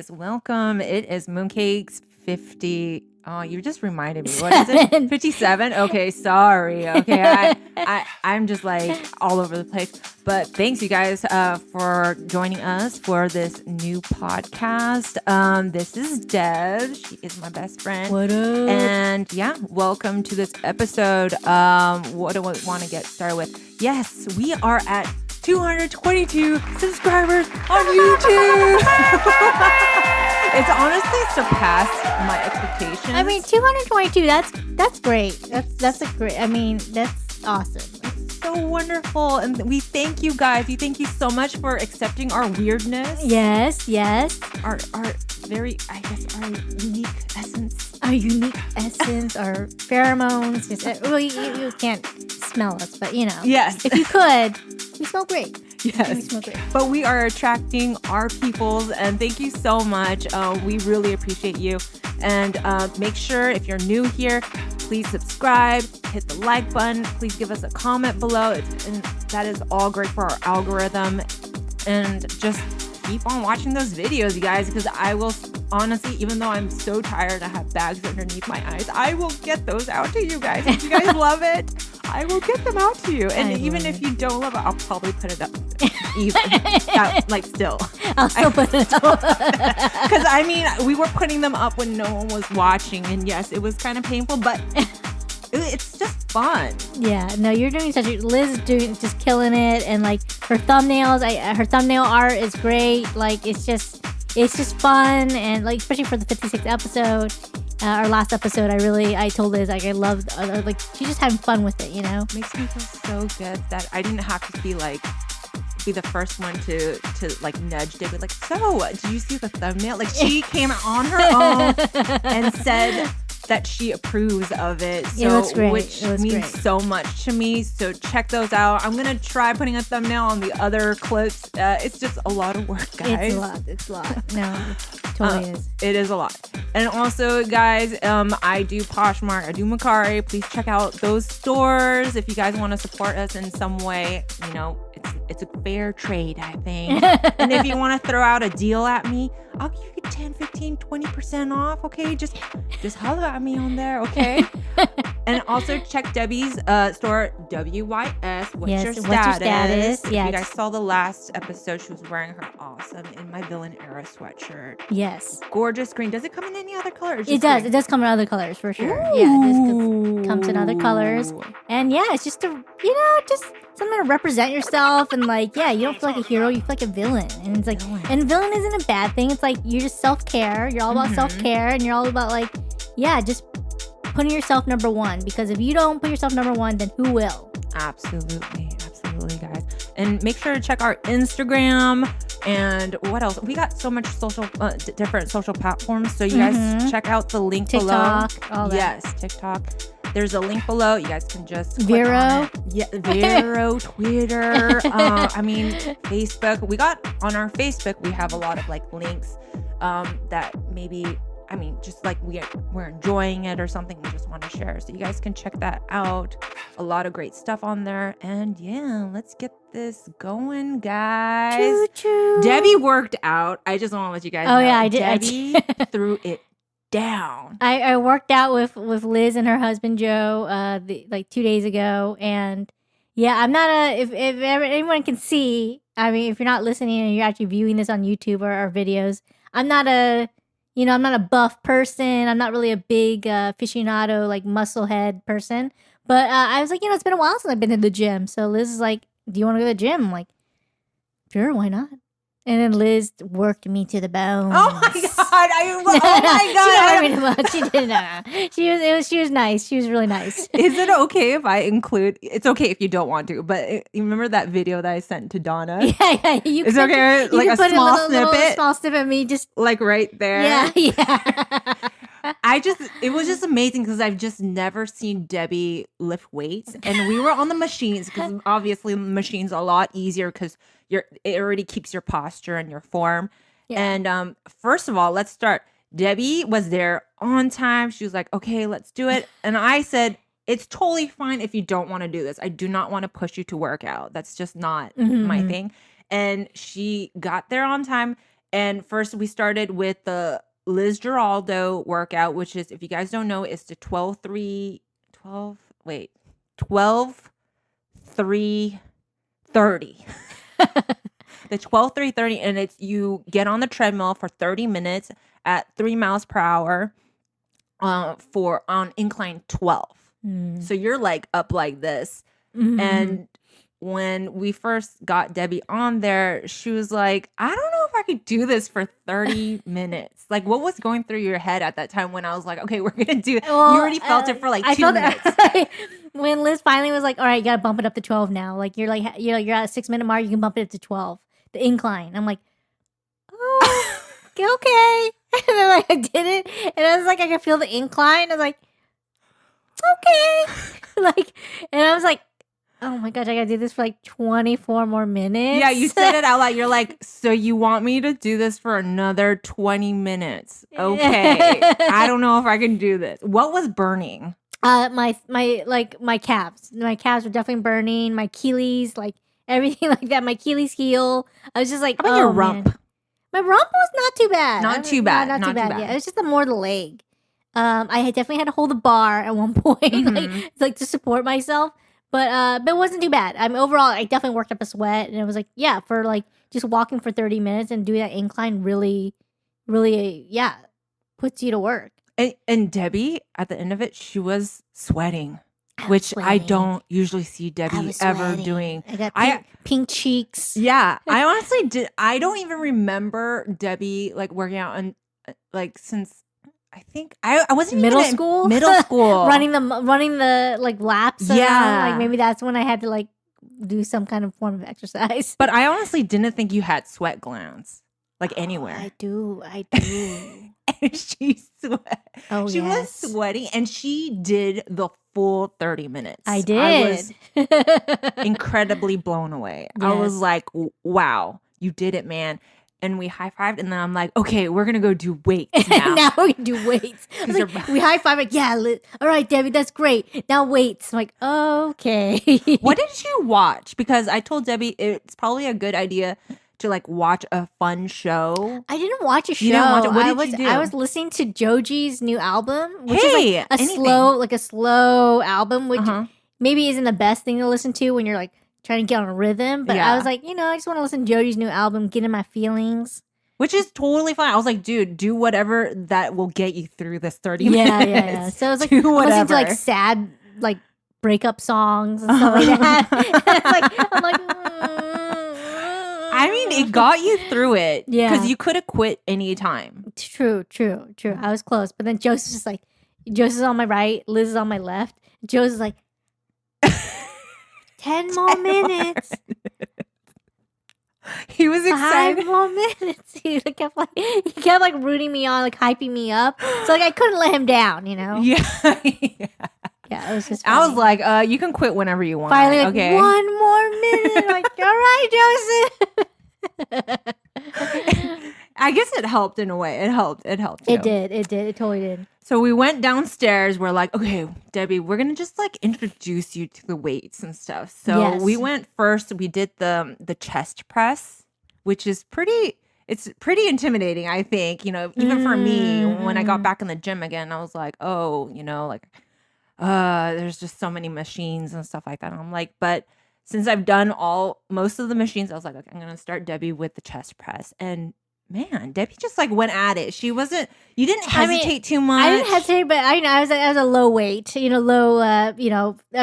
guys. Welcome. It is Mooncakes 50. Oh, you just reminded me. What is it? 57? Okay, sorry. Okay, I'm just like all over the place. But thanks, you guys, for joining us for this new podcast. This is Debbs. She is my best friend. What up? And yeah, welcome to this episode. What do we want to get started with? Yes, we are at 222 subscribers on YouTube. It's honestly surpassed my expectations. I mean, 222. That's great. That's a great. I mean, that's awesome. It's so wonderful, and we thank you guys. We thank you so much for accepting our weirdness. Yes. Our very, I guess, our unique essence. Our unique essence, our pheromones. Just, well, you can't smell us, but you know. Yes. If you could, we smell great. Yes. We smell great. But we are attracting our peoples, and thank you so much. We really appreciate you. And make sure, if you're new here, please subscribe, hit the like button. Please give us a comment below. And that is all great for our algorithm. And just keep on watching those videos, you guys, because I will honestly, even though I'm so tired, I have bags underneath my eyes, I will get those out to you guys. If you guys love it, I will get them out to you. And even if you don't love it, I'll probably put it up. Still. I'll still put it up. Because, I mean, we were putting them up when no one was watching. And yes, it was kind of painful, but it's just fun. Yeah, no, you're doing Liz is just killing it. And like her thumbnails, her thumbnail art is great. Like, it's just fun. And like, especially for the 56th episode. Our last episode, I told Liz, like, I loved, she's just having fun with it, you know? Makes me feel so good that I didn't have to be the first one to nudge Debbie, like, so, did you see the thumbnail? Like, she came on her own and said that she approves of it. So, it looks great. Which means so much to me. So check those out. I'm going to try putting a thumbnail on the other clips. It's just a lot of work, guys. It's a lot. No, it totally is. It is a lot. And also, guys, I do Poshmark, I do Mercari. Please check out those stores if you guys want to support us in some way. You know, it's a fair trade, I think. And if you want to throw out a deal at me, I'll give you 10, 15, 20% off, okay? Just holler at me on there, okay? And also check Debbie's store, WYS. What's your status? Yeah, you guys saw the last episode. She was wearing her awesome In My Villain Era sweatshirt. Yes. Gorgeous green. Does it come in any other color? It does. Green? It does come in other colors for sure. Ooh. Yeah, it comes in other colors. And yeah, it's just just something to represent yourself. And like, yeah, you don't feel like a hero. You feel like a villain. And it's like, and villain isn't a bad thing. It's like, you're just self-care. You're all about self-care. And you're all about like, yeah, just putting yourself number one. Because if you don't put yourself number one, then who will? Absolutely, guys. And make sure to check our Instagram. And what else? We got so much different social platforms. So you guys check out the link below. TikTok, all that. Yes, TikTok. There's a link below. You guys can just click on it. Yeah, Vero, Twitter. Facebook. We got on our Facebook. We have a lot of like links that maybe. I mean, just like we're enjoying it or something, we just want to share. So you guys can check that out. A lot of great stuff on there. And yeah, let's get this going, guys. Choo-choo. Debbie worked out. I just want to let you guys know. Yeah, I did. Debbie threw it down. I worked out with Liz and her husband, Joe, 2 days ago. And yeah, I'm not if anyone can see, I mean, if you're not listening and you're actually viewing this on YouTube or our videos, I'm not a buff person. I'm not really a big aficionado, like muscle head person. But I was like, it's been a while since I've been to the gym. So Liz is like, do you want to go to the gym? I'm like, sure, why not? And then Liz worked me to the bone. Oh my god! She did not. She was nice. She was really nice. Is it okay if I include? It's okay if you don't want to. But you remember that video that I sent to Donna? Yeah. It's okay, like a small snippet. Small snippet of me, just like right there. Yeah. It was just amazing because I've just never seen Debbie lift weights, and we were on the machines because obviously the machine's a lot easier because it already keeps your posture and your form. Yeah. And first of all, let's start. Debbie was there on time. She was like, okay, let's do it. And I said, it's totally fine if you don't want to do this. I do not want to push you to work out. That's just not my thing. And she got there on time. And first we started with the Liz Geraldo workout, which is, if you guys don't know, it's the 12 3 30. The 12 3 30, and it's you get on the treadmill for 30 minutes at 3 miles per hour for on incline 12. So you're like up like this. And when we first got Debbie on there, she was like, I don't know if I could do this for 30 minutes. Like, what was going through your head at that time when I was like, okay, we're going to do it? Well, you already felt it for like 2 minutes. When Liz finally was like, all right, you got to bump it up to 12 now. Like, you're at a 6 minute mark, you can bump it up to 12. The incline. I'm like, oh, okay. And then like I did it, and I was like, I could feel the incline. I was like, okay. Like, and I was like, oh my gosh, I gotta do this for like 24 more minutes. Yeah, you said it out loud. You're like, so you want me to do this for another 20 minutes? Okay. I don't know if I can do this. What was burning? My calves. My calves were definitely burning. My Achilles, like everything like that. My Achilles heel. I was just like, how about your rump? Man. My rump was not too bad. Not too bad. Not too bad. Yeah, it was just more the leg. I had definitely had to hold the bar at one point, like to support myself. But it wasn't too bad. I mean, overall, I definitely worked up a sweat, and it was like, yeah, for like just walking for 30 minutes and doing that incline really, really, puts you to work. And Debbie, at the end of it, she was sweating, which I don't usually see Debbie ever doing. I got pink cheeks. Yeah, I honestly did. I don't even remember Debbie like working out and like since. I think I wasn't middle even school. Middle school, running the like laps. Yeah, like maybe that's when I had to like do some kind of form of exercise. But I honestly didn't think you had sweat glands like anywhere. I do. And she sweat. Oh, she was sweating, and she did the full 30 minutes. I did. I was incredibly blown away. Yes. I was like, wow, you did it, man. And we high-fived, and then I'm like, okay, we're going to go do weights now. Now we can do weights. Like, we high-fived, like, yeah, all right, Debbie, that's great. Now weights. I'm like, okay. What did you watch? Because I told Debbie it's probably a good idea to, like, watch a fun show. I didn't watch a show. You didn't watch it? What did you do? I was listening to Joji's new album, which is like a slow album, which maybe isn't the best thing to listen to when you're, like, trying to get on a rhythm, but I was like, I just want to listen to Joji's new album, get in my feelings. Which is totally fine. I was like, dude, do whatever that will get you through this 30 minutes. Yeah. So I was like, listening to like sad, like breakup songs and stuff like that. I'm like, I mean, it got you through it. Yeah. Because you could have quit any time. True. I was close. But then Joseph's just like, Joseph's on my right, Liz is on my left. Joseph's like, 10 more minutes. He was excited. 5 more minutes. He kept like rooting me on, like hyping me up. So like I couldn't let him down, Yeah, it was just funny. I was like, you can quit whenever you want. Finally, like, okay. 1 more minute. Like, all right, Joseph. I guess it helped in a way. It helped. It did. It totally did. So we went downstairs. We're like, okay, Debbie, we're going to just like introduce you to the weights and stuff. So we went first. We did the chest press, which is pretty intimidating, I think. Even for me, when I got back in the gym again, I was like, oh, there's just so many machines and stuff like that. And I'm like, but since I've done most of the machines, I was like, okay, I'm going to start Debbie with the chest press. And man, Debbie just like went at it. You didn't hesitate too much. I didn't hesitate, but I was a low weight, low, I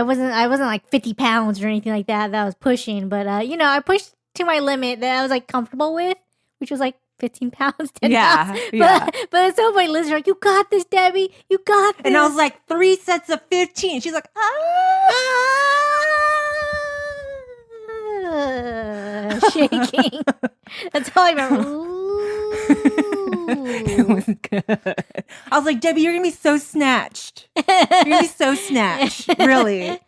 wasn't like 50 pounds or anything like that I was pushing, but, I pushed to my limit that I was like comfortable with, which was like 15 pounds, 10 pounds. Yeah. But at some point, Liz was like, you got this, Debbie. You got this. And I was like, 3 sets of 15. She's like, shaking. That's all I remember. It was good. I was like, Debbie, you're gonna be so snatched. You're gonna be so snatched, really.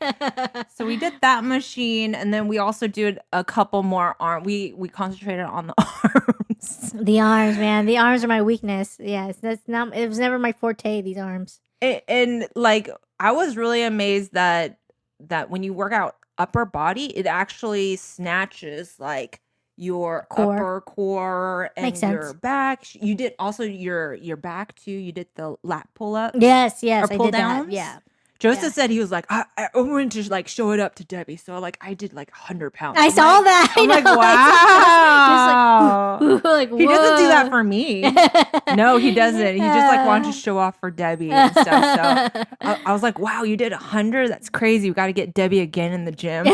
So we did that machine, and then we also did a couple more arm. We concentrated on the arms. The arms, man. The arms are my weakness. Yes, it was never my forte. These arms. And like, I was really amazed that when you work out upper body, it actually snatches like your Core. upper core and Makes your sense. back. You did also your back too. You did the lat pull-ups. Yes, Or I pull did that. downs. Yeah. Joseph Yeah. said he was like, I wanted to like show it up to Debbie. So like I did like 100 pounds. I saw that. I'm like, I wow. saw just like, He doesn't do that whoa. for me. No, he doesn't. He just like wanted to show off for Debbie and stuff. So I was like, wow, you did 100? That's crazy. We got to get Debbie again in the gym.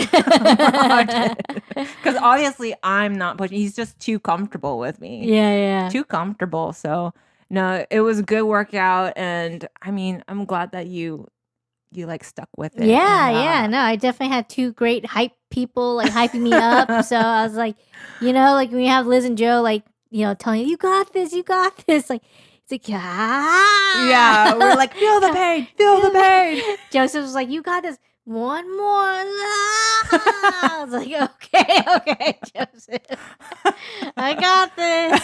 Because obviously I'm not pushing. He's just too comfortable with me. Yeah. Too comfortable. So no, it was a good workout. And I mean, I'm glad that you like stuck with it. Yeah. No, I definitely had two great hype people like hyping me up. So I was like, like when you have Liz and Joe, like, telling you got this. Like, it's like, Yeah, we're like, feel the pain. Joseph was like, you got this. One more. I was like, okay, Joseph. I got this.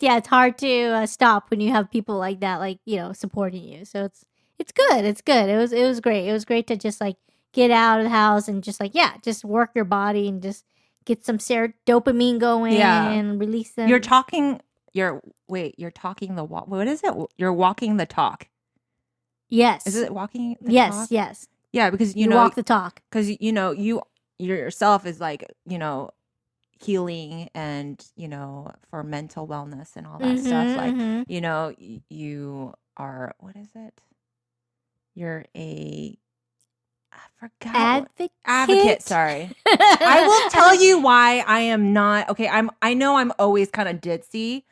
It's hard to stop when you have people like that, like, supporting you. So it's good. It was great. It was great to just like get out of the house and just like, just work your body and just get some dopamine going and release them. You're talking the walk. What is it? You're walking the talk. Yes. Is it walking the talk? Yes. Yeah, because you walk the talk. Because you yourself is like, healing and, for mental wellness and all that stuff. Like, you are, what is it? You're I forgot. Advocate, sorry. I will tell you why I am not. Okay, I know I'm always kind of ditzy,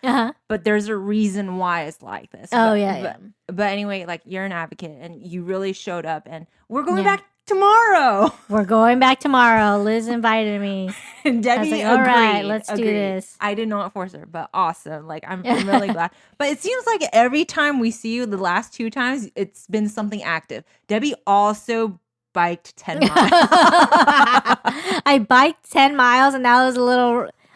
but there's a reason why it's like this. But anyway, like you're an advocate and you really showed up and we're going back tomorrow. We're going back tomorrow. Liz invited me. And Debbie agreed. All right, let's do this. I did not force her, but awesome. Like I'm really glad. But it seems like every time we see you, the last 2 times, it's been something active. Debbie also biked 10 miles. I biked 10 miles and that was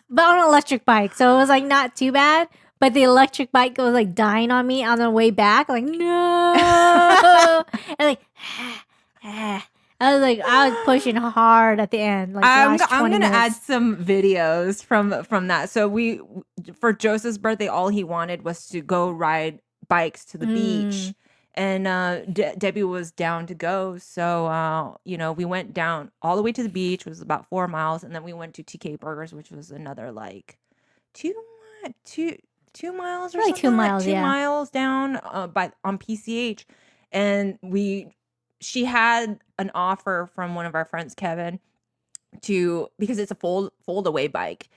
but on an electric bike. So it was like not too bad. But the electric bike was like dying on me on the way back. Like, no. And like, I was pushing hard at the end. Like I'm going to add some videos from that. So for Joseph's birthday, all he wanted was to go ride bikes to the beach. And Debbie was down to go. So, we went down all the way to the beach, which was about 4 miles. And then we went to TK Burgers, which was another like 2 miles or like something. 2 miles, 2 miles down on PCH. And she had an offer from one of our friends, Kevin, because it's a fold away bike.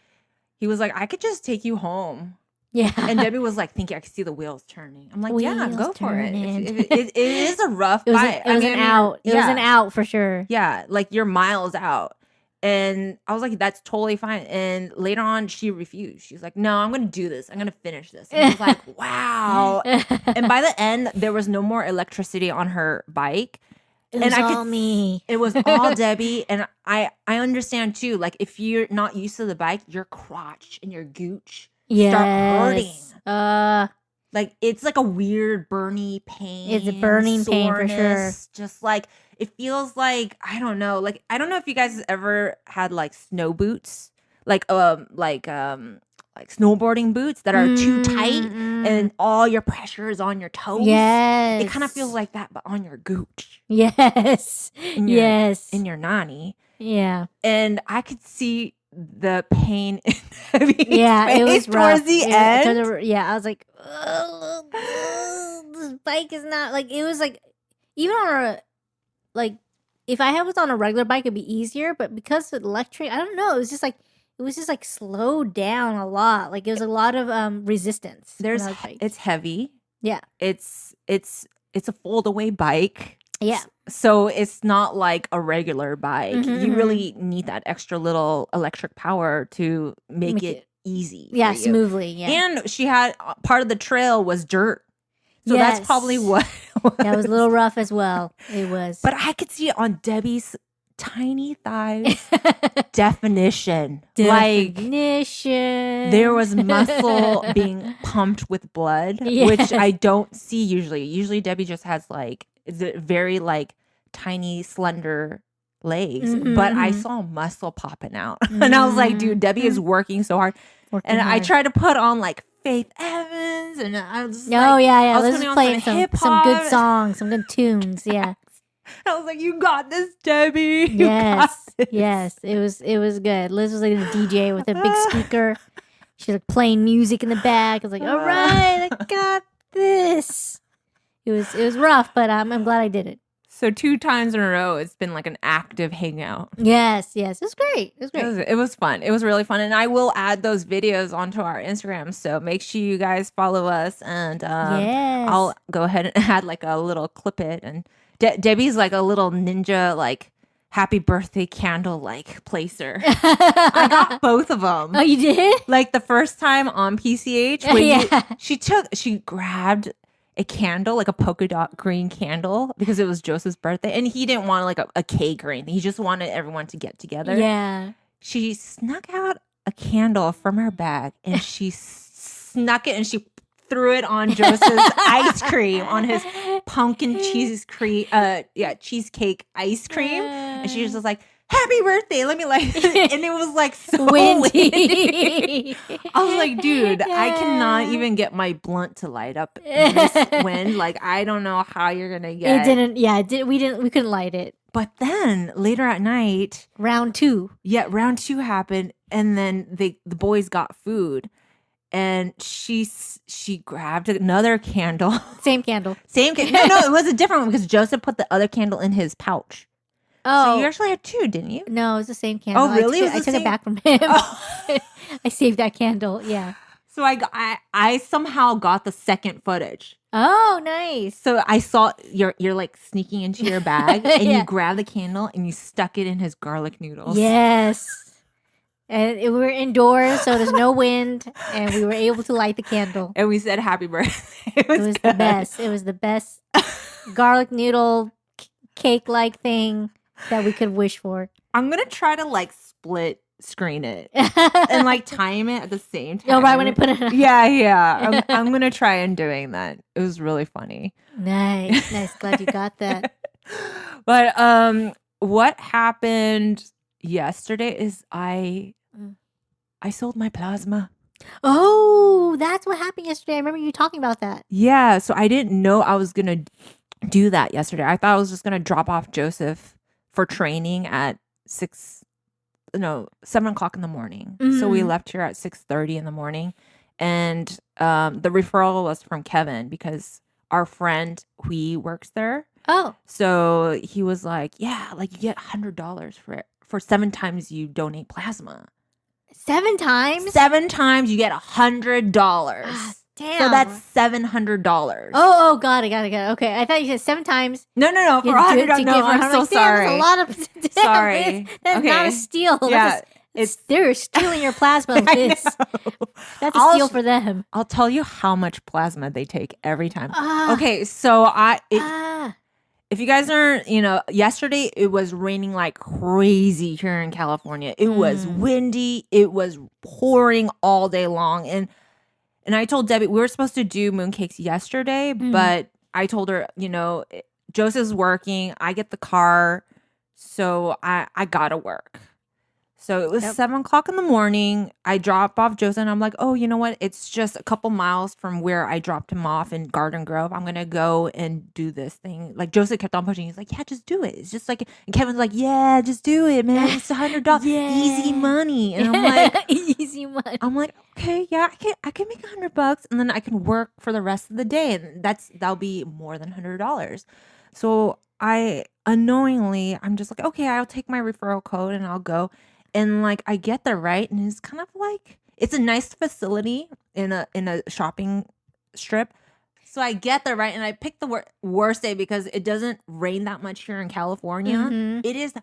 He was like, I could just take you home. Yeah. And Debbie was like, thinking I could see the wheels turning. I'm like, go for it. It is a rough bike. It was an out for sure. Yeah, like you're miles out. And I was like, that's totally fine. And later on, she refused. She's like, no, I'm going to do this. I'm going to finish this. And I was like, wow. And by the end, there was no more electricity on her bike. It was all me. It was all Debbie. And I understand too. Like if you're not used to the bike, your crotch and your gooch start hurting. Like it's like a weird burny pain. It's a burning pain for sure. Just like it feels like I don't know. Like I don't know if you guys ever had like snow boots, like snowboarding boots that are too tight and all your pressure is on your toes. Yes, it kind of feels like that, but on your gooch. Yes, in your nanny. Yeah, and I could see the pain in Debbie's it was rough. Towards the end. I was like, this bike is not like it was like even on if I was on a regular bike it'd be easier, but because of electric, I don't know, it was just like slowed down a lot. Like it was a lot of resistance. It's heavy. Yeah, it's a fold away bike. Yeah. So it's not like a regular bike. You really need that extra little electric power to make it easy. Yeah, smoothly. Yeah. And she had part of the trail was dirt. So that's probably what it was. That was a little rough as well. It was. But I could see it on Debbie's tiny thighs. Definition. Like there was muscle being pumped with blood, which I don't see usually. Usually Debbie just has like very like tiny slender legs, but I saw muscle popping out. And I was like, dude, Debbie is working so hard. I tried to put on like Faith Evans, and I was I was playing some good songs, some good tunes. Yeah. I was like, you got this, Debbie. Yes. It was good. Liz was like the DJ with a big speaker. She was like playing music in the back. I was like, all right, I got this. It was rough, but I'm glad I did it. So 2 times in a row, it's been like an active hangout. Yes. It was great. It was fun. It was really fun. And I will add those videos onto our Instagram. So make sure you guys follow us. And I'll go ahead and add like a little clip it. And Debbie's like a little ninja, like happy birthday candle, like placer. I got both of them. Oh, you did? Like the first time on PCH, she grabbed a candle, like a polka dot green candle, because it was Joseph's birthday, and he didn't want like a cake or anything. He just wanted everyone to get together. Yeah. She snuck out a candle from her bag, and she snuck it, and she threw it on Joseph's ice cream, on his pumpkin cheesecake ice cream, and she was just like, happy birthday, let me light it. And it was like so windy. I was like, dude, I cannot even get my blunt to light up in this wind. Like, I don't know how you're gonna get it. We couldn't light it. But then later at night, round 2 happened, and then the boys got food, and she grabbed another candle. Same candle. No, it was a different one, because Joseph put the other candle in his pouch. Oh, so you actually had 2, didn't you? No, it was the same candle. Oh, really? I took it back from him. Oh. I saved that candle. Yeah. So I somehow got the second footage. Oh, nice. So I saw you're like sneaking into your bag, and you grabbed the candle and you stuck it in his garlic noodles. Yes. And we were indoors, so there's no wind, and we were able to light the candle. And we said happy birthday. It was the best. It was the best garlic noodle cake-like thing that we could wish for. I'm gonna try to like split screen it and like time it at the same time. Oh, right when I put it on. Yeah. I'm gonna try and doing that. It was really funny. Nice. Glad you got that. But what happened yesterday is I sold my plasma. Oh, that's what happened yesterday. I remember you talking about that. Yeah. So I didn't know I was gonna do that yesterday. I thought I was just gonna drop off Joseph for training at 7 o'clock in the morning. So we left here at 6:30 in the morning, and the referral was from Kevin, because our friend, he works there. Oh, so he was like, yeah, like you get $100 for it for 7 times you donate plasma. 7 times? 7 times you get $100. Damn. So that's $700. Oh, got it. Okay, I thought you said 7 times. No, for $100. No, I'm so sorry. That's a lot of. Sorry. That's not a steal. Yeah, they're stealing your plasma. Liz. That's a steal for them. I'll tell you how much plasma they take every time. Okay, so if you guys aren't, yesterday it was raining like crazy here in California. It was windy. It was pouring all day long, and I told Debbie, we were supposed to do mooncakes yesterday, but I told her, Joseph's working. I get the car, so I gotta work. So it was 7 o'clock in the morning. I drop off Joseph, and I'm like, oh, you know what? It's just a couple miles from where I dropped him off in Garden Grove. I'm gonna go and do this thing. Like, Joseph kept on pushing. He's like, yeah, just do it. It's just like, and Kevin's like, yeah, just do it, man. It's $100, easy money. And I'm like, easy money. I'm like, okay, yeah, I can make $100, and then I can work for the rest of the day, and that'll be more than $100. So I'm just like, okay, I'll take my referral code and I'll go. And like I get there, right, and it's kind of like, it's a nice facility in a shopping strip. So I get there, right, and I picked the worst day because it doesn't rain that much here in California. It is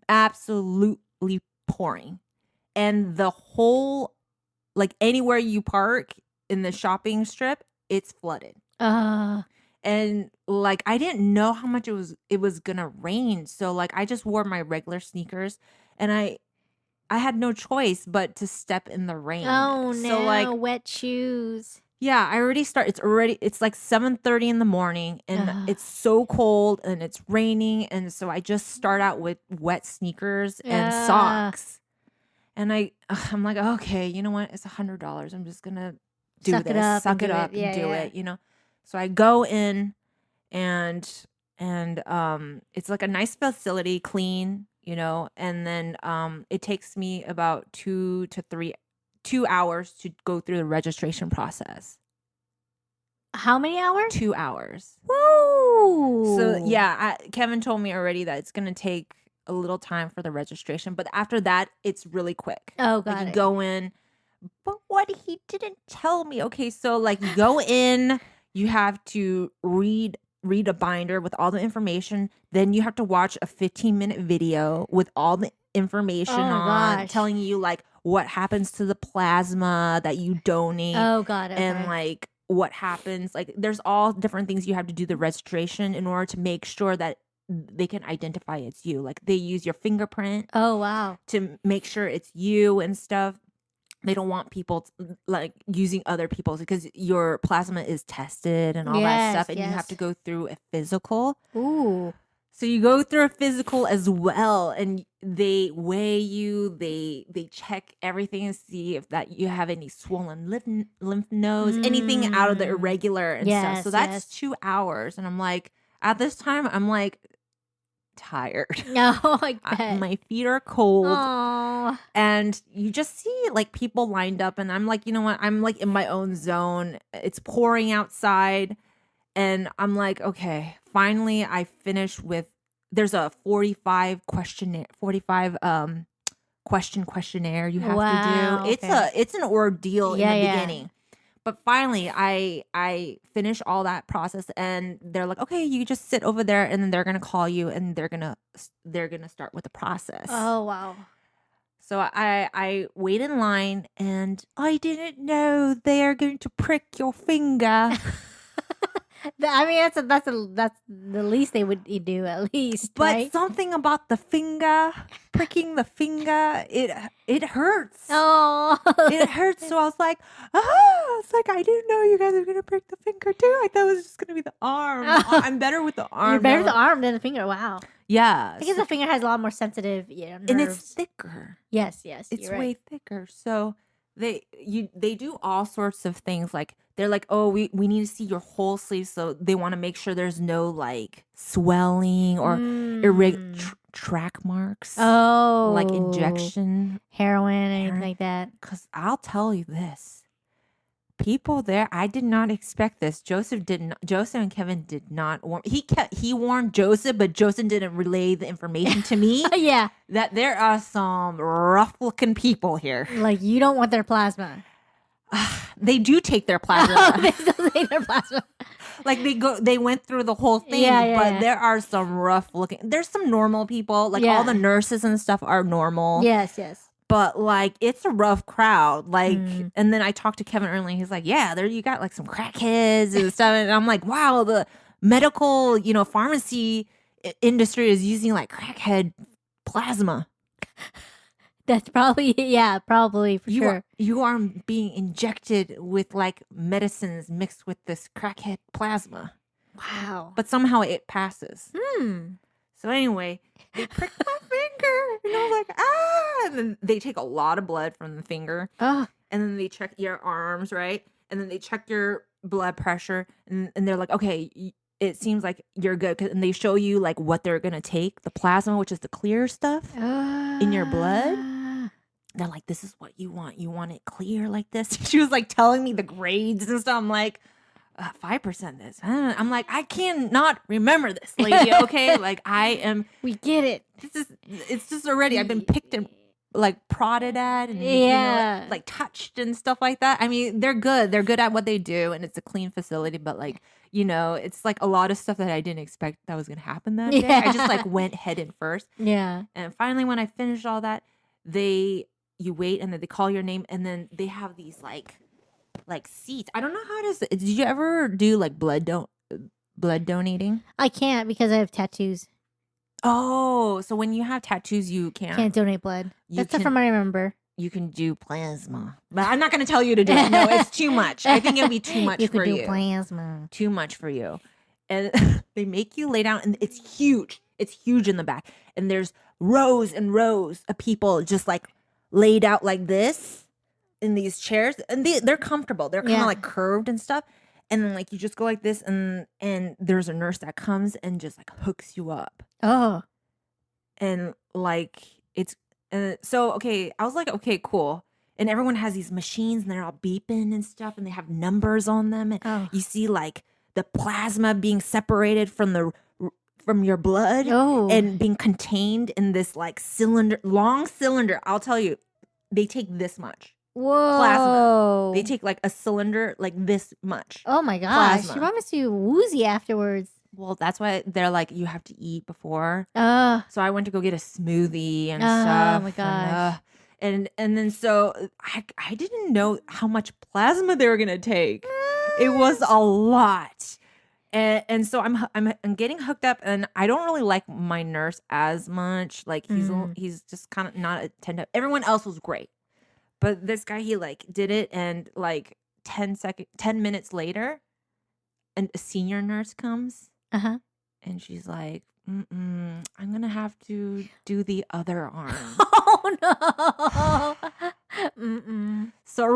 absolutely pouring, and the whole, like, anywhere you park in the shopping strip, it's flooded. And like I didn't know how much it was gonna rain, so like I just wore my regular sneakers. And I had no choice but to step in the rain. Oh, no. So, like, wet shoes. Yeah, I already start. It's like 7:30 in the morning, and it's so cold, and it's raining, and so I just start out with wet sneakers and socks, and I'm like, okay, you know what? It's $100. I'm just gonna do Suck it this, up suck and it do up, it. and Yeah, do yeah. it. So I go in, and it's like a nice facility, clean, and then it takes me about 2 hours to go through the registration process. How many hours? 2 hours. Whoa. So yeah, Kevin told me already that it's gonna take a little time for the registration, but after that, it's really quick. Oh, got like you it. go in, but what he didn't tell me. Okay, so like you go in, you have to read a binder with all the information. Then you have to watch a 15-minute video with all the information Oh my gosh. telling you like what happens to the plasma that you donate. Oh, got it. And like what happens, like there's all different things you have to do the registration in order to make sure that they can identify it's you. Like they use your fingerprint Oh, wow. to make sure it's you and stuff. They don't want people like using other people's, because your plasma is tested and all that stuff, and you have to go through a physical. Ooh. So you go through a physical as well, and they weigh you. They check everything and see if that you have any swollen lymph nodes, anything out of the irregular and stuff. So that's 2 hours, and I'm like, at this time, I'm like tired. No, I bet. My feet are cold. Aww. And you just see like people lined up, and I'm like, you know what? I'm like in my own zone. It's pouring outside, and I'm like, okay, finally I finish with, there's a 45 question questionnaire you have to do. It's an ordeal in the beginning. But finally, I finish all that process, and they're like, "Okay, you just sit over there," and then they're gonna call you, and they're gonna start with the process. Oh, wow! So I wait in line, and I didn't know they are going to prick your finger. I mean, that's the least they would do, at least. But right? something about the finger, pricking the finger, it hurts. Oh, it hurts. So I was like, it's like, I didn't know you guys were gonna prick the finger too. I thought it was just gonna be the arm. I'm better with the arm. You're better with the arm than the finger. Wow. Yeah, because the finger has a lot more sensitive, nerves. And it's thicker. Yes, it's way right. thicker. So they do all sorts of things. Like they're like, oh, we need to see your whole sleeve, so they want to make sure there's no like swelling or track marks. Oh, like injection, heroin, anything like that. Because I'll tell you this. People there, I did not expect this. Joseph and Kevin did not warn. He warned Joseph, but Joseph didn't relay the information to me. Yeah, that there are some rough looking people here. Like you don't want their plasma. They do take their plasma. Oh, they still take their plasma. Like they went through the whole thing, but there are some rough looking. There's some normal people. Like all the nurses and stuff are normal. Yes. But like it's a rough crowd. Like, and then I talked to Kevin earlier. He's like, "Yeah, there you got like some crackheads and stuff." And I'm like, "Wow, the medical, pharmacy industry is using like crackhead plasma." That's probably for sure. You are being injected with like medicines mixed with this crackhead plasma. Wow! But somehow it passes. So anyway, they pricked my finger, and I was like, ah! And then they take a lot of blood from the finger, and then they check your arms, right? And then they check your blood pressure, and they're like, okay, it seems like you're good. And they show you like what they're gonna take, the plasma, which is the clear stuff in your blood. They're like, this is what you want. You want it clear like this? She was like telling me the grades and stuff. I'm like, 5% this. I'm like, I cannot remember this, lady. Okay, like I am. We get it. It's just already. I've been picked and like prodded at, and like touched and stuff like that. I mean, they're good. They're good at what they do, and it's a clean facility. But like, it's like a lot of stuff that I didn't expect that was gonna happen that day. I just like went head in first. Yeah. And finally, when I finished all that, you wait, and then they call your name, and then they have these like seats. I don't know how to. Did you ever do like blood donating? I can't because I have tattoos. Oh, so when you have tattoos, you can't donate blood. That's from what I remember. you can do plasma. But I'm not going to tell you to do it. No, it's too much. I think it'll be too much for you. You could do plasma. Too much for you. And they make you lay down, and it's huge. It's huge in the back. And there's rows and rows of people just like laid out like this in these chairs. And they're comfortable. They're kind of like curved and stuff. And then like you just go like this, and there's a nurse that comes and just like hooks you up. Oh. And like it's so okay. I was like, okay, cool. And everyone has these machines, and they're all beeping and stuff, and they have numbers on them. And you see like the plasma being separated from your blood and being contained in this like long cylinder. I'll tell you, they take this much. Whoa. Plasma. They take like a cylinder like this much. Oh my gosh. Plasma. You must be woozy afterwards. Well, that's why they're like, you have to eat before. So I went to go get a smoothie and stuff. Oh my gosh. And then so I didn't know how much plasma they were gonna take. It was a lot. And so I'm getting hooked up, and I don't really like my nurse as much. Like he's just kind of not attentive. Everyone else was great, but this guy, he like did it, and like 10 minutes later, and a senior nurse comes. And she's like, I'm gonna have to do the other arm. Oh no. So I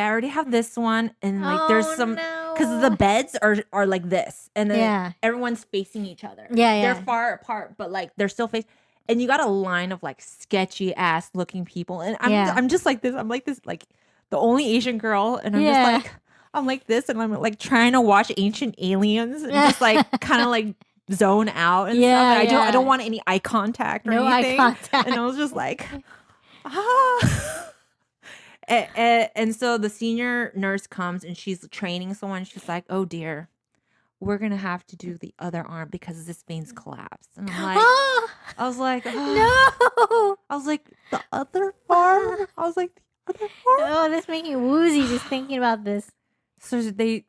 already have this one, and like there's some because the beds are like this, and then everyone's facing each other. They're far apart, but like they're still facing. And you got a line of like sketchy ass looking people, and I'm just like this. I'm like this, like the only Asian girl, and I'm just like. I'm like this, and I'm like trying to watch Ancient Aliens and just like kind of like zone out and stuff. And I don't want any eye contact or anything. Eye contact. And I was just like, and so the senior nurse comes, and she's training someone. She's like, oh dear, we're gonna have to do the other arm because this vein's collapsed. And I'm like, I was like, no. I was like, the other arm. I was like, the other arm. Oh, this making me woozy just thinking about this. So they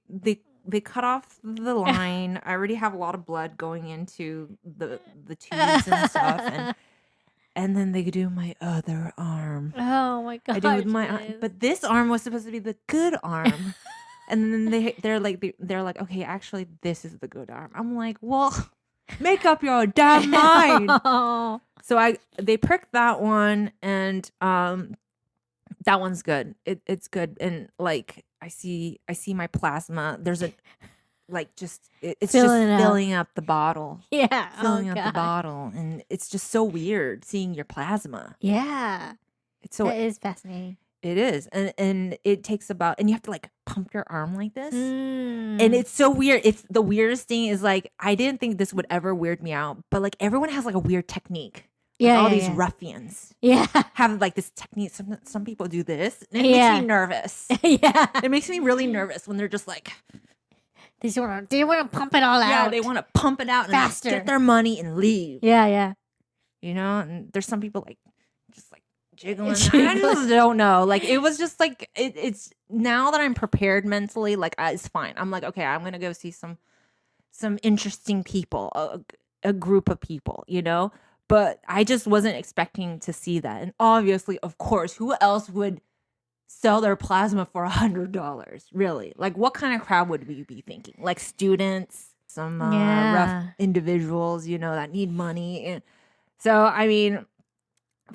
cut off the line. I already have a lot of blood going into the tubes and stuff, and then they do my other arm. Oh my god! I do my arm, but this arm was supposed to be the good arm, and then they're like, okay, actually, this is the good arm. I'm like, well, make up your damn mind. So they pricked that one, and that one's good. It's good, and like. I see my plasma. There's a like just it's filling just filling up the bottle. Yeah. Filling up the bottle. And it's just so weird seeing your plasma. Yeah. That is fascinating. It is. And it takes about, and you have to like pump your arm like this. And it's so weird. It's the weirdest thing is like I didn't think this would ever weird me out, but like everyone has like a weird technique. All these ruffians have like this technique. Some people do this. And it makes me nervous. It makes me really nervous when they're just like they want to pump it all out. Yeah, they want to pump it out faster, and get their money and leave. Yeah. You know, and there's some people like just like jiggling. I just don't know. Like it was just like it's now that I'm prepared mentally, like it's fine. I'm like, okay, I'm gonna go see some interesting people, a group of people, you know. But I just wasn't expecting to see that. And obviously, of course, who else would sell their plasma for $100? Really? Like, what kind of crowd would we be thinking? Like students, some rough individuals, you know, that need money. And so, I mean,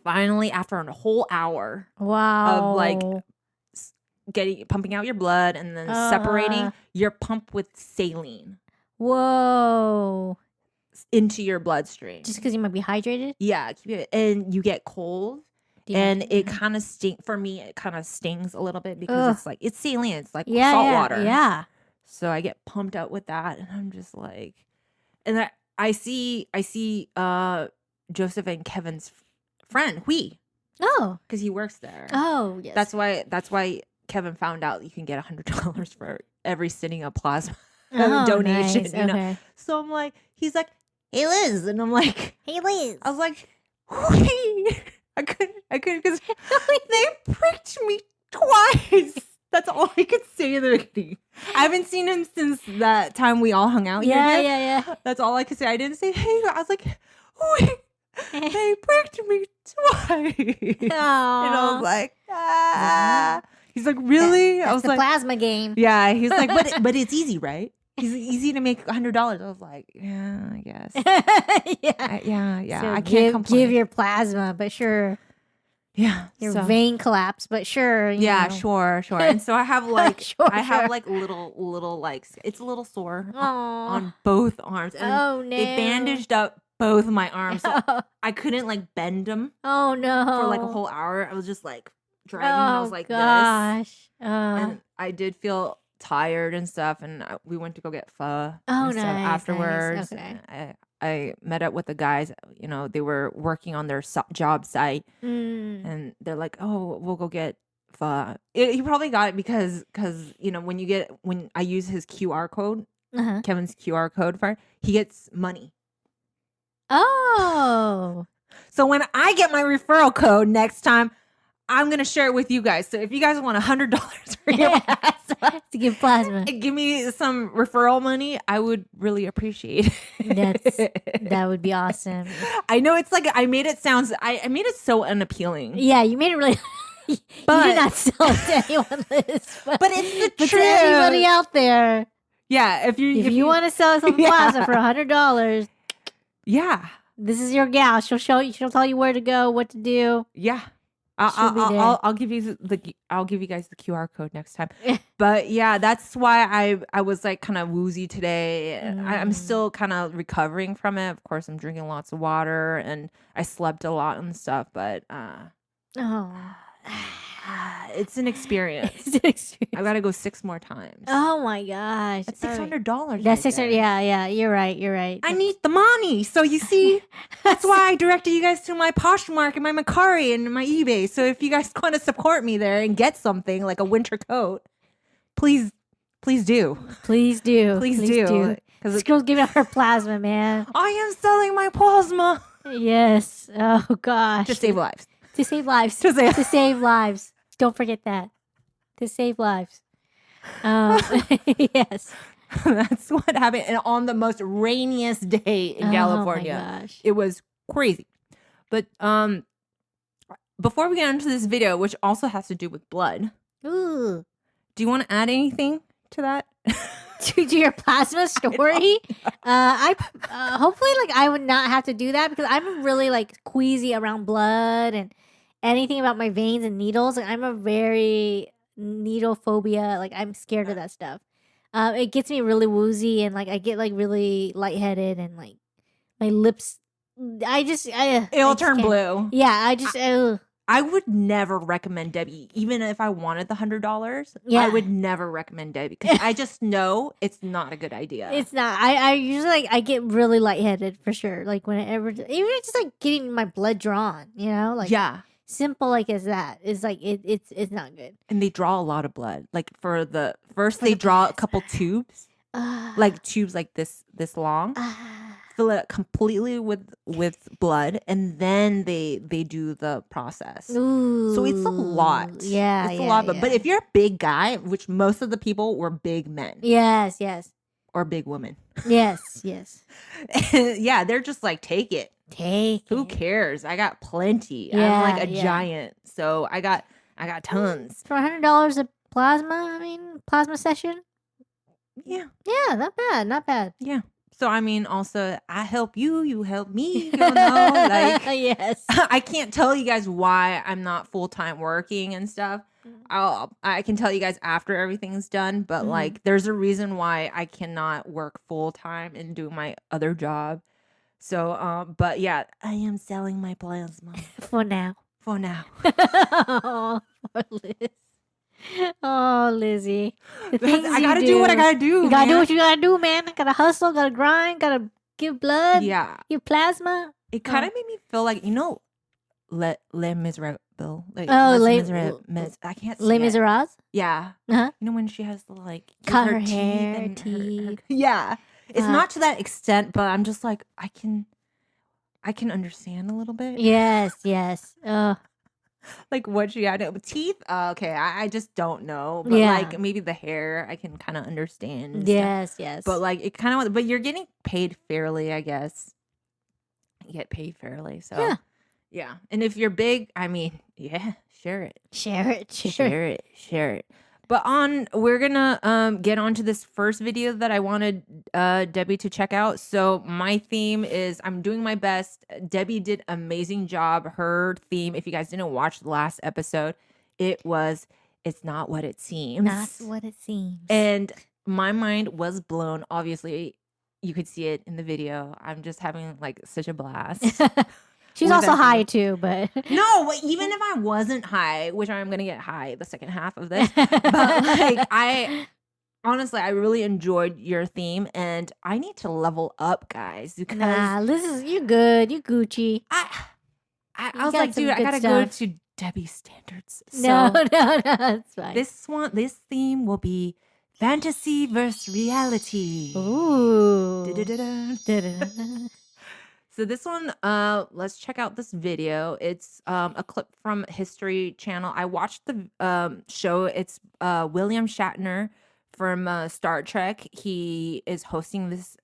finally, after a whole hour of like pumping out your blood and then separating, you're pumped with saline. Whoa. Into your bloodstream. Just because you might be hydrated? Yeah. And you get cold. And it kind of for me, it kind of stings a little bit because it's like, it's saline. It's like salt water. Yeah. So I get pumped out with that. And I'm just like, and I see Joseph and Kevin's friend, Hui. Oh. Because he works there. Oh, yes. That's why Kevin found out you can get $100 for every sitting of plasma donation. Nice. You know? So I'm like, he's like, hey Liz, and I'm like, hey Liz. I was like, Hui. I couldn't because they pricked me twice. That's all I could say in the beginning. I haven't seen him since that time we all hung out. Yeah. That's all I could say. I didn't say, hey. I was like, Hui. They pricked me twice. And I was like, ah. He's like, really? That's I was the like, plasma game. yeah. He's like, but it's easy, right? He's easy to make $100. I was like, yeah, I guess. Yeah. So I can't complain. give your plasma, but sure. Yeah. Your vein collapse, but sure. You know. Sure. And so I have like Sure. like little like it's a little sore Aw. on both arms. And Oh no. they bandaged up both of my arms. So I couldn't like bend them Oh no. for like a whole hour. I was just like dragging. Oh I was like gosh. this. And I did feel tired and stuff. And we went to go get pho Oh, and stuff nice, afterwards. nice. Okay. I met up with the guys. You know, they were working on their job site. Mm. And they're like, "Oh, we'll go get pho." He probably got it because you know when I use his QR code, Uh-huh. Kevin's QR code for it, he gets money. Oh. So when I get my referral code next time, I'm gonna share it with you guys. So if you guys want $100 for your plasma, To give plasma. and give me some referral money, I would really appreciate it. That would be awesome. I know it's like I made it so unappealing. Yeah, you made it really. You But- did not sell it to anyone, Liz. But it's the But to truth. anybody out there, Yeah, if you want to sell some Yeah. plasma for $100, yeah. this is your gal. She'll show you. She'll tell you where to go, what to do. Yeah. She'll be there. I'll give you I'll give you guys the QR code next time. Yeah. But yeah, that's why I was like kind of woozy today. I'm still kind of recovering from it. Of course, I'm drinking lots of water and I slept a lot and stuff, but Oh. it's an experience. It's an experience. I got to go 6 more times. Oh my gosh. That's $600. That's right $600. there. Yeah. You're right. I need the money. So you see, that's why I directed you guys to my Poshmark and my Macari and my eBay. So if you guys want to support me there and get something like a winter coat, please do. Please do. Please do. This girl's giving up her plasma, man. I am selling my plasma Yes. Oh gosh. to save lives. To save lives. To save- To save lives. Don't forget that. To save lives. Yes. That's what happened. And on the most rainiest day in California. Oh my gosh. It was crazy. But before we get into this video, which also has to do with blood, Ooh. do you want to add anything to that? To your plasma story. I hopefully like I would not have to do that because I'm really like queasy around blood and anything about my veins and needles. Like, I'm a very needle phobia. Like I'm scared of that stuff. It gets me really woozy and like I get like really lightheaded and like my lips. It'll turn can't. blue. Yeah, I just. I would never recommend Debbie, even if I wanted the $100. Yeah. I would never recommend Debbie because I just know it's not a good idea. It's not. I usually like I get really lightheaded for sure. Like whenever, even just like getting my blood drawn, you know, like yeah, simple like as that is like it's not good. and they draw a lot of blood. Like for the first, For they the draw a plasma. couple tubes, Uh, like tubes like this long. Fill it completely with blood, and then they do the process. ooh, So it's a lot. Yeah, it's a yeah, lot. yeah. But if you're a big guy, which most of the people were big men yes, or big women, yes, yeah, they're just like, take it. take Who it. cares? I got plenty. Yeah, I'm like a yeah. giant, so I got tons. For $100 a plasma. I mean, plasma session. Yeah, Yeah, not bad. yeah. So I mean, also, I help you, you help me. You know, like yes. I can't tell you guys why I'm not full time working and stuff. I can tell you guys after everything's done, but Mhm. like, there's a reason why I cannot work full time and do my other job. So, but yeah, I am selling my plasma For now. for now. Oh, poor Liz. Oh, Lizzie. The things I you gotta do what I gotta do. You gotta do man. what you gotta do, man. Gotta hustle, gotta grind, gotta give blood, Yeah, give plasma. it kind of made me feel like, Les Miserables. Like, Oh, I can't say Les it. Miserables. Yeah. Uh-huh. You know when she has to like Cut her her teeth hair, and teeth. yeah. It's Uh-huh. not to that extent, but I'm just like, I can understand a little bit. Yes. Like what she had with teeth. Okay, I just don't know. But Yeah. like maybe the hair I can kind of understand. and stuff. Yes. But like it kind of, but you're getting paid fairly, I guess. get paid fairly. So yeah. And if you're big, I mean, yeah, share it. Share it. But we're gonna get on to this first video that I wanted Debbie to check out. So my theme is I'm doing my best. Debbie did an amazing job. Her theme, if you guys didn't watch the last episode, it was It's Not What It Seems. Not what it seems. And my mind was blown. Obviously, you could see it in the video. I'm just having like such a blast. She's also high too, but no, even if I wasn't high, which I'm gonna get high the second half of this, but like I really enjoyed your theme, and I need to level up, guys. Because Liz, you good, you Gucci. I was like, dude, I gotta go to Debbie's standards. So no, it's fine. This theme will be fantasy versus reality. Ooh. So this one, let's check out this video. It's a clip from History Channel. I watched the show. It's William Shatner from Star Trek. He is hosting this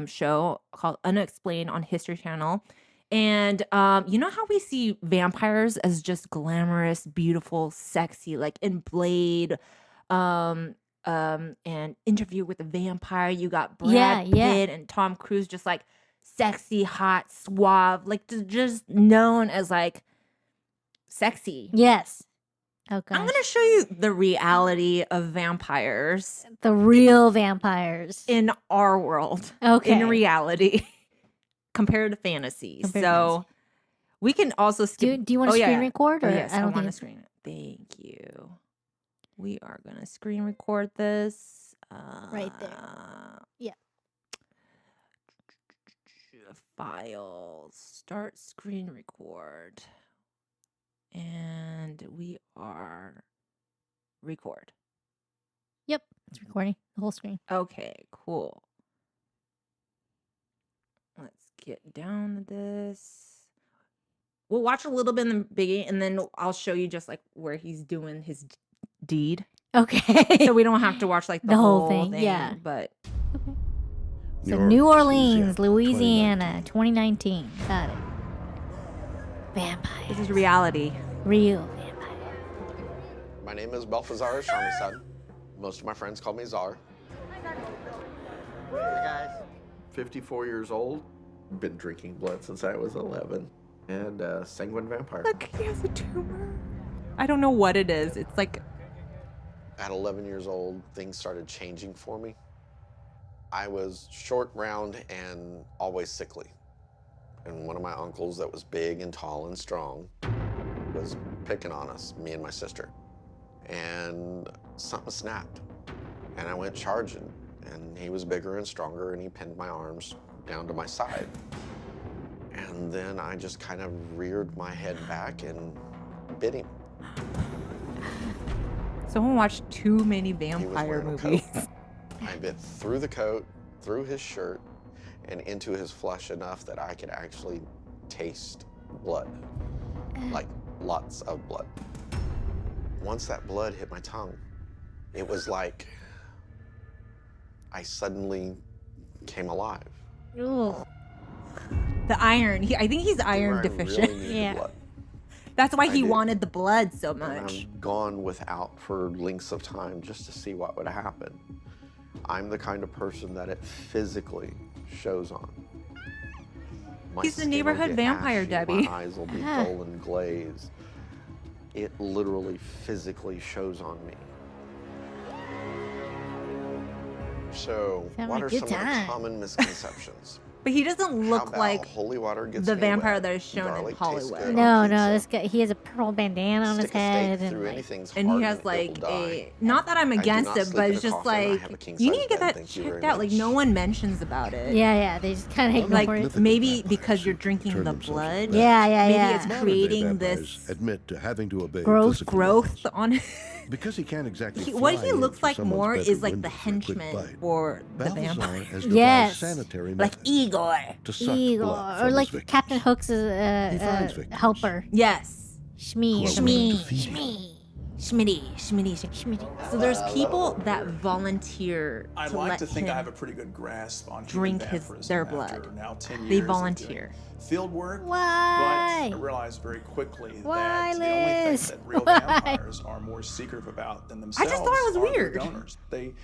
show called Unexplained on History Channel. And you know how we see vampires as just glamorous, beautiful, sexy, like in Blade, and Interview with the Vampire. You got Brad Pitt and Tom Cruise, just like sexy, hot, suave, like just known as like sexy. Yes. Okay. I'm gonna show you the reality of vampires. The real vampires in our world. Okay. In reality, compared to fantasy. We can also skip. Do you want to screen record? Or yes, I want to think screen it. Thank you. We are gonna screen record this. Right there. Yeah. Files, start screen record, and we are record. Yep, it's recording the whole screen. Okay, cool. Let's get down to this. We'll watch a little bit in the beginning, and then I'll show you just like where he's doing his deed. Okay. So we don't have to watch like the whole thing. Yeah. But okay. So New Orleans, Louisiana, 2019. Got it. Vampires. This is reality. Real vampire. My name is Balthazar Shamistad. Most of my friends call me Czar. Hey guys. 54 years old. Been drinking blood since I was 11. And sanguine vampire. Look, he has a tumor. I don't know what it is. It's like... At 11 years old, things started changing for me. I was short, round, and always sickly. And one of my uncles that was big and tall and strong was picking on us, me and my sister. And something snapped. And I went charging. And he was bigger and stronger, and he pinned my arms down to my side. And then I just kind of reared my head back and bit him. Someone watched too many vampire movies. I bit through the coat, through his shirt, and into his flesh enough that I could actually taste blood. Like lots of blood. Once that blood hit my tongue, it was like I suddenly came alive. Ugh. The iron. I think he's iron deficient. Really needed blood. That's why he wanted the blood so much. And I'm gone without for lengths of time just to see what would happen. I'm the kind of person that it physically shows on. He's the neighborhood vampire, ashy, Debbie. My eyes will be dull and glazed. It literally physically shows on me. So, what are some of the common misconceptions? But he doesn't look like holy water gets the vampire that is shown in Hollywood. No, this guy, he has a pearl bandana on his head. And he has like a, not that I'm against it, but it's just like, you need to get that checked out. Like no one mentions about it. Yeah, they just kind of ignore it. Like maybe because you're drinking the blood. Yeah. Maybe it's creating this admit to having to obey growth on because he can't exactly what he looks like more is like the henchman for the vampire. Yes, like Igor. Or like Captain Hook's helper. Yes. Shmee. Schmitty. So there's people that volunteer I to like let to think I him have a pretty good grasp on drink human vampirism their after blood. now 10 They years of volunteer. doing field work. Why? But I realized very quickly Why, that the only thing Liz? that real Why? vampires are more secretive about than themselves thought it was are their weird. donors. They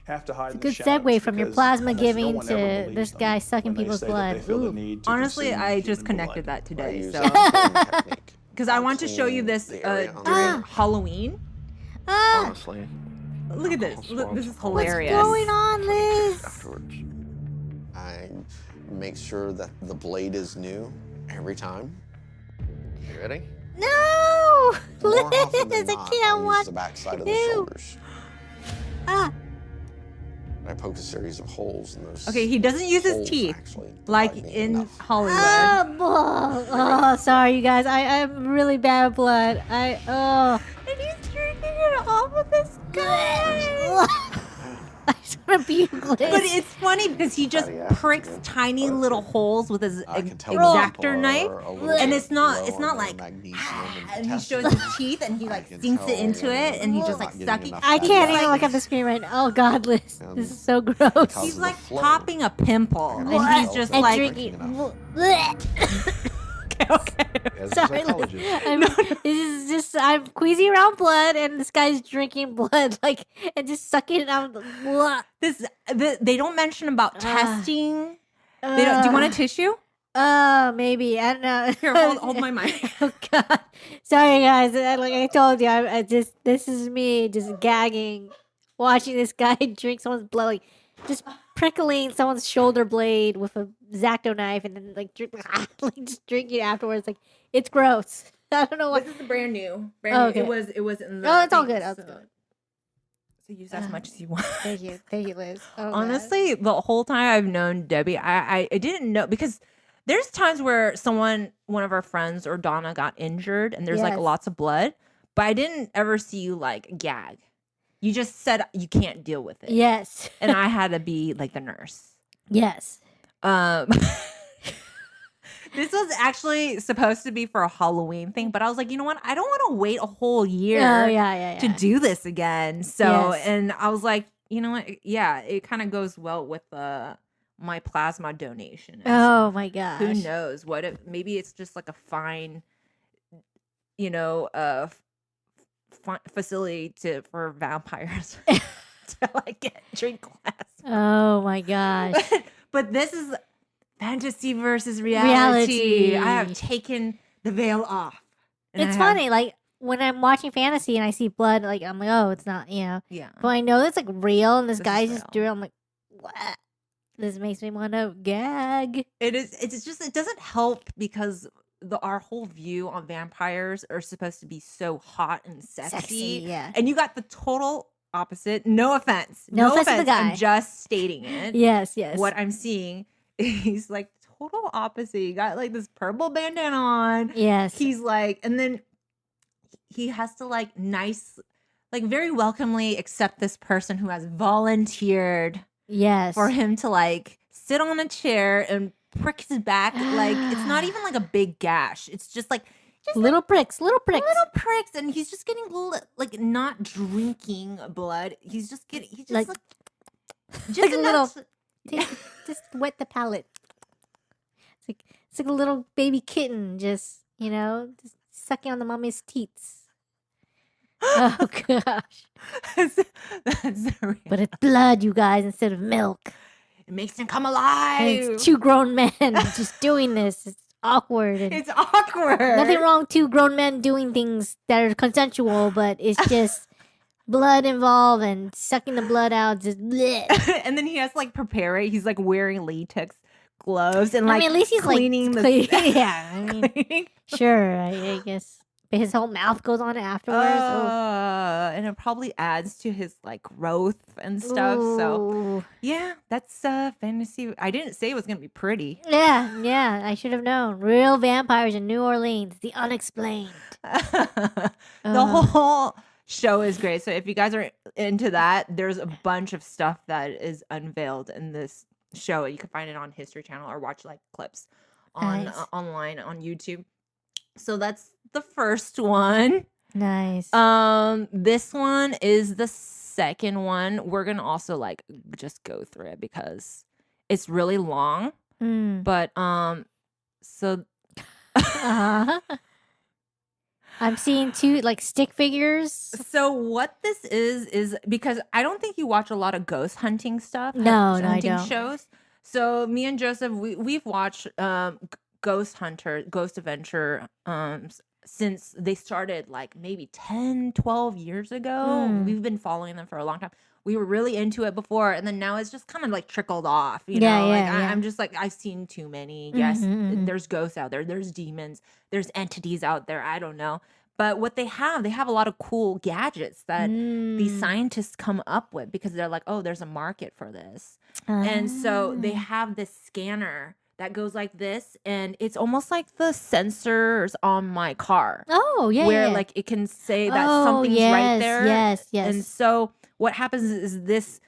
have to hide It's a in the good shadows segue from your because plasma almost no giving one to ever believes this them guy sucking when they people's say that blood. they feel the Ooh. need to Honestly, consume I just human connected blood. that today. use So a cleaning technique. because I I'll want to show you clean this the area on during the Halloween. Ah, Honestly, Look at this. Look, this is what's hilarious. going on, Liz? afterwards, I make sure that the blade is new every time. You ready? No, More often Liz, than I not, can't I'll use watch. the backside of the Ew. shoulders. Ah, I poke a series of holes in those. Okay, he doesn't use his holes teeth actually like provide me in enough. Hollywood. oh, sorry, you guys. I'm really bad at blood. And he's drinking it off of this guy. I just want to puke, Liz. But it's funny because he just Fatty acids pricks again. tiny little holes with his I can tell when exactor people knife, are a little and bit it's not low it's on not their like magnesium and he shows potassium. his teeth and he like can sinks it tell into when it and he's they're just not like getting sucking. enough I fatty can't even acids. look at the screen right now. Oh God, Liz, And this is so gross. because He's of like the flow. popping a pimple, and What? he's just And like, drinking. okay. As a Sorry, Liz. psychologist, This is just I'm queasy around blood, and this guy's drinking blood, like, and just sucking it out. They don't mention about testing. Do Do you want a tissue? Maybe I don't know. Here, hold my mic. Oh God, sorry guys. Like I told you, I just this is me just gagging, watching this guy drink someone's blood, like just prickling someone's shoulder blade with a X-Acto knife, and then like drink, like just drinking afterwards. Like it's gross. I don't know what. This is brand new. Oh, okay. It was in the. Oh, it's all thing, good. It's so- good. So use as much as you want. Thank you, Liz. Oh, God. Honestly, the whole time I've known Debbie, I didn't know because there's times where one of our friends or Donna got injured and there's like Yes. lots of blood, but I didn't ever see you like gag. You just said you can't deal with it. Yes. And I had to be like the nurse. Yes. This was actually supposed to be for a Halloween thing, but I was like, you know what? I don't want to wait a whole year Oh yeah. to do this again. So, Yes. and I was like, you know what? Yeah, it kind of goes well with my plasma donation. And Oh my gosh. who knows what if maybe it's just like a fine, facility for vampires to like drink plasma. Oh my gosh. But this is fantasy versus reality. Reality. I have taken the veil off. And It's I have- funny, like when I'm watching fantasy and I see blood, like I'm like, oh, it's not, Yeah. But I know that's like real, and this This guy's is just real. doing. I'm like, what? This makes me want to gag. It's just it doesn't help because our whole view on vampires are supposed to be so hot and sexy. yeah. And you got the total opposite. No offense. No offense to the guy. I'm just stating it. Yes. What I'm seeing is like total opposite. You got like this purple bandana on. Yes. He's like, and then he has to like very welcomely accept this person who has volunteered yes. for him to like sit on a chair and prick his back. Like it's not even like a big gash. It's just like Little pricks. little pricks, and he's just getting like not drinking blood. He's just Like- just like a little- enough. Just wet the palate. It's like a little baby kitten, just just sucking on the mommy's teats. Oh gosh. That's real. But it's blood, you guys, instead of milk. It makes him come And alive. it's two grown men just doing this. It's awkward. And It's awkward. nothing wrong with two grown men doing things that are consensual, but it's just blood involved and sucking the blood out. Just bleh. And then he has to like prepare it. He's like wearing latex gloves and I like mean, at least he's cleaning like the yeah. I mean, cleaning. sure, I guess. But his whole mouth goes on afterwards. And it probably adds to his like growth and stuff. So Ooh. yeah, that's fantasy. I didn't say it was gonna be pretty. Yeah, I should have known. Real vampires in New Orleans, the unexplained. The whole show is great. So if you guys are into that, there's a bunch of stuff that is unveiled in this show. You can find it on History Channel or watch like clips on Nice. online on YouTube. So that's the first one. Nice. This one is the second one. We're gonna also like just go through it because it's really long. But so Uh-huh. I'm seeing two like stick figures. so what this is because I don't think you watch a lot of ghost hunting stuff. No, I hunting don't. shows. So me and Joseph, we've watched Ghost Hunter, Ghost Adventure since they started like maybe 10, 12 years ago. We've been following them for a long time. We were really into it before, and then now it's just kind of like trickled off, you know? Like I'm just like, I've seen too many. Yes, there's ghosts out there. There's demons. There's entities out there. I don't know. But what they have a lot of cool gadgets that these scientists come up with because they're like, oh, there's a market for this. And so they have this scanner that goes like this, and it's almost like the sensors on my car. Oh, yeah. Where yeah. like it can say that something's right there. Yes. And so what happens is this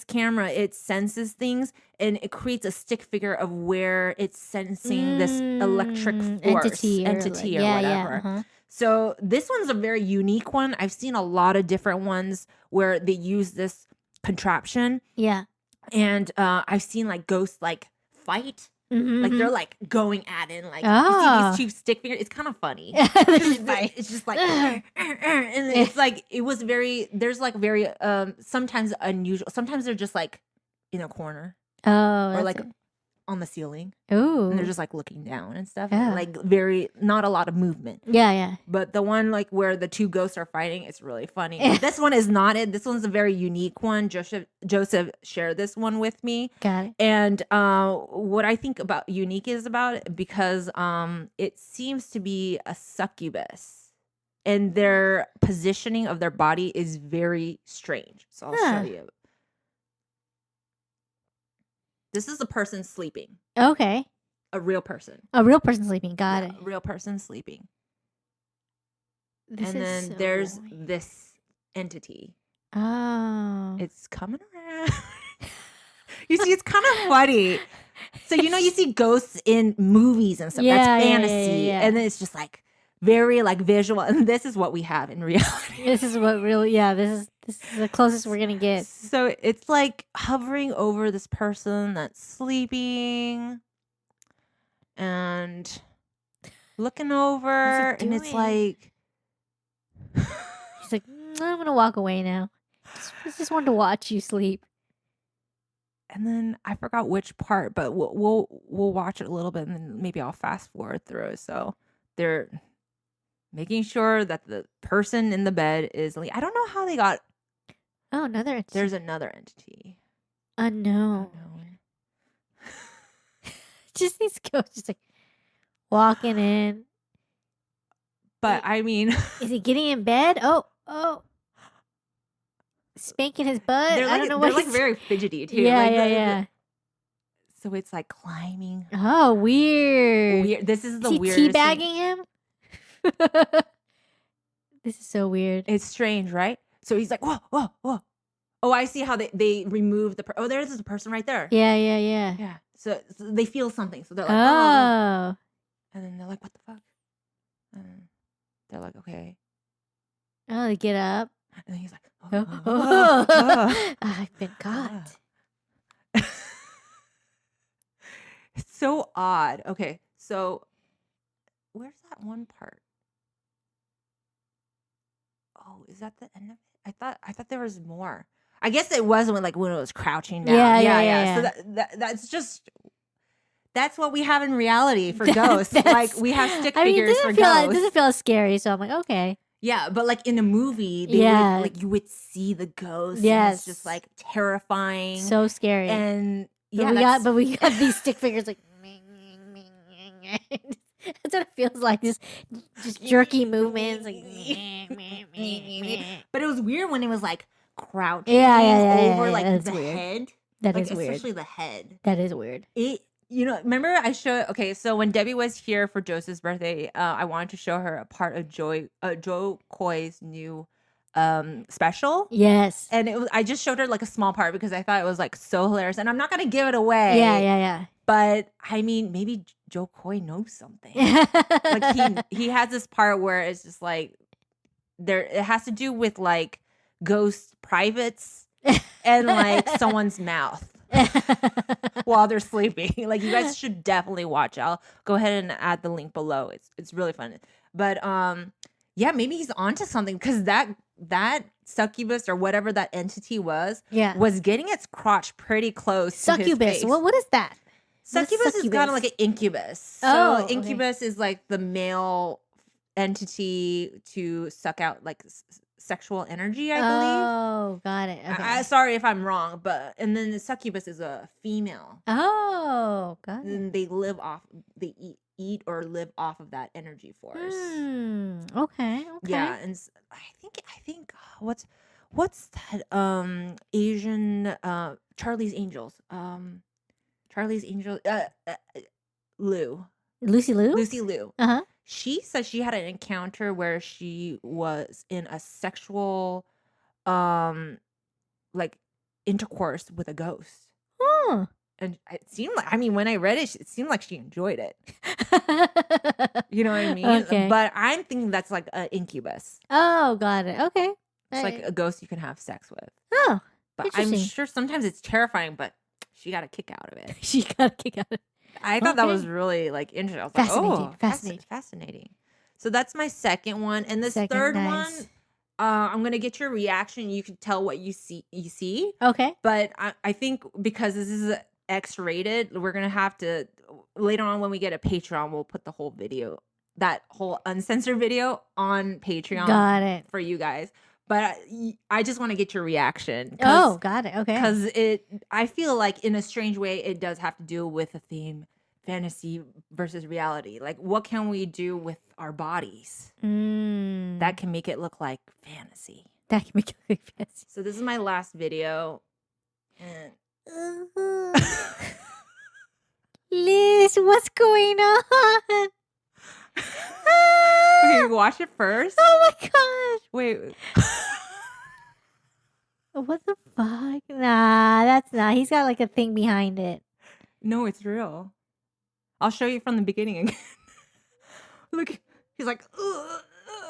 camera, it senses things and it creates a stick figure of where it's sensing this electric force entity or whatever. Uh-huh. So this one's a very unique one. I've seen a lot of different ones where they use this contraption. Yeah. And I've seen like ghosts like fight. Like they're like going at it, like you see these two stick figures. It's kind of funny. It's just like, and it's like it was very. There's like very sometimes unusual. Sometimes they're just like in a corner or like on the ceiling. Oh, and they're just like looking down and stuff. Yeah. Like very not a lot of movement. Yeah. But the one like where the two ghosts are fighting, it's really funny. This one is not it. This one's a very unique one. Joseph shared this one with me. Got it. And what I think about unique is about it because it seems to be a succubus, and their positioning of their body is very strange. So I'll show you. This is a person sleeping. Okay. A real person. A real person sleeping. Got it. A real person sleeping. This and is then so there's weird. this entity. Oh. It's coming around. You see, it's kind of funny. So, you know, you see ghosts in movies and stuff. Yeah, That's yeah, fantasy. yeah. And then it's just like very like visual. And this is what we have in reality. This is what really, this is the closest we're gonna get. So it's like hovering over this person that's sleeping and looking over, and it's doing? like He's like, I'm gonna walk away now. Just wanted to watch you sleep. and then I forgot which part, but we'll watch it a little bit, and then maybe I'll fast forward through it. So they're making sure that the person in the bed is like, I don't know how they got. Oh, another entity. There's another entity. Unknown. Unknown. Just these ghosts just like walking in. But I mean, Is he getting in bed? Oh. Spanking his butt? they're I don't know they're what like he's... very fidgety too. Yeah, Like, yeah. So it's like climbing. Oh, weird. Weird. This is the Is he weirdest thing. teabagging him? This is so weird. It's strange, right? So he's like, whoa. Oh, I see how they remove the. Oh, there's a person right there. Yeah. Yeah. So they feel something. So they're like, Oh. and then they're like, what the fuck? And they're like, okay. Oh, they get up. And then he's like, Oh. I've been caught. It's so odd. Okay, so where's that one part? Oh, is that the end of it? I thought there was more. I guess it wasn't when it was crouching down. Yeah. So that's just that's what we have in reality for ghosts. Like we have stick figures for It ghosts. doesn't feel as scary, so I'm like, okay. Yeah, but like in a movie, they Yeah. would, like you would see the ghost. Yes. And it's just like terrifying. So scary. And but we got these stick figures like that's what it feels like. Just jerky movements, like. But it was weird when it was like crouching Yeah, over like that's the weird. head. That Like is weird. especially the head. That is weird. Remember I showed. Okay, so when Debbie was here for Joseph's birthday, I wanted to show her a part of Joe Coy's new special. Yes. And I just showed her like a small part because I thought it was like so hilarious. And I'm not gonna give it away. Yeah. But I mean, maybe Joe Coy knows something. Like he has this part where it's just like it has to do with like ghost privates and like someone's mouth while they're sleeping. Like you guys should definitely watch it. I'll go ahead and add the link below. It's really fun. But yeah, maybe he's onto something because that succubus or whatever that entity was getting its crotch pretty close to his Succubus. face. What is that? Succubus is kind of like an incubus. Oh, so incubus is like the male entity to suck out like sexual energy, I believe. Oh, got it. Okay. Sorry if I'm wrong, but and then the succubus is a female. Oh, got it. And they eat or live off of that energy force. Okay. Yeah, and I think what's that Asian Charlie's Angels. Charlie's Angel Lucy Liu? Lucy Liu. Uh-huh. She said she had an encounter where she was in a sexual like intercourse with a ghost. Oh. And it seemed like, I mean, when I read it seemed like she enjoyed it. You know what I mean? Okay. But I'm thinking that's like an incubus. Oh, got it. Okay. It's like a ghost you can have sex with. Oh, But I'm interesting. sure sometimes it's terrifying, but she got a kick out of it. She got a kick out of it. I thought that Okay. was really like interesting. I was Fascinating, like, fascinating. fascinating. So that's my second one. And this Second, third nice. one, I'm gonna get your reaction. You can tell what you see. Okay. But I think because this is X-rated, we're gonna have to later on when we get a Patreon, we'll put the whole video, that whole uncensored video on Patreon. Got it. For you guys. But I just want to get your reaction. Oh, got it. Okay. Because I feel like in a strange way, it does have to do with a theme, fantasy versus reality. Like, what can we do with our bodies that can make it look like fantasy? That can make it look fancy. So this is my last video. And Liz, what's going on? okay, watch it first. Oh my gosh. Wait. What the fuck? Nah, that's not. He's got like a thing behind it. No, it's real. I'll show you from the beginning again. Look, he's like, ugh,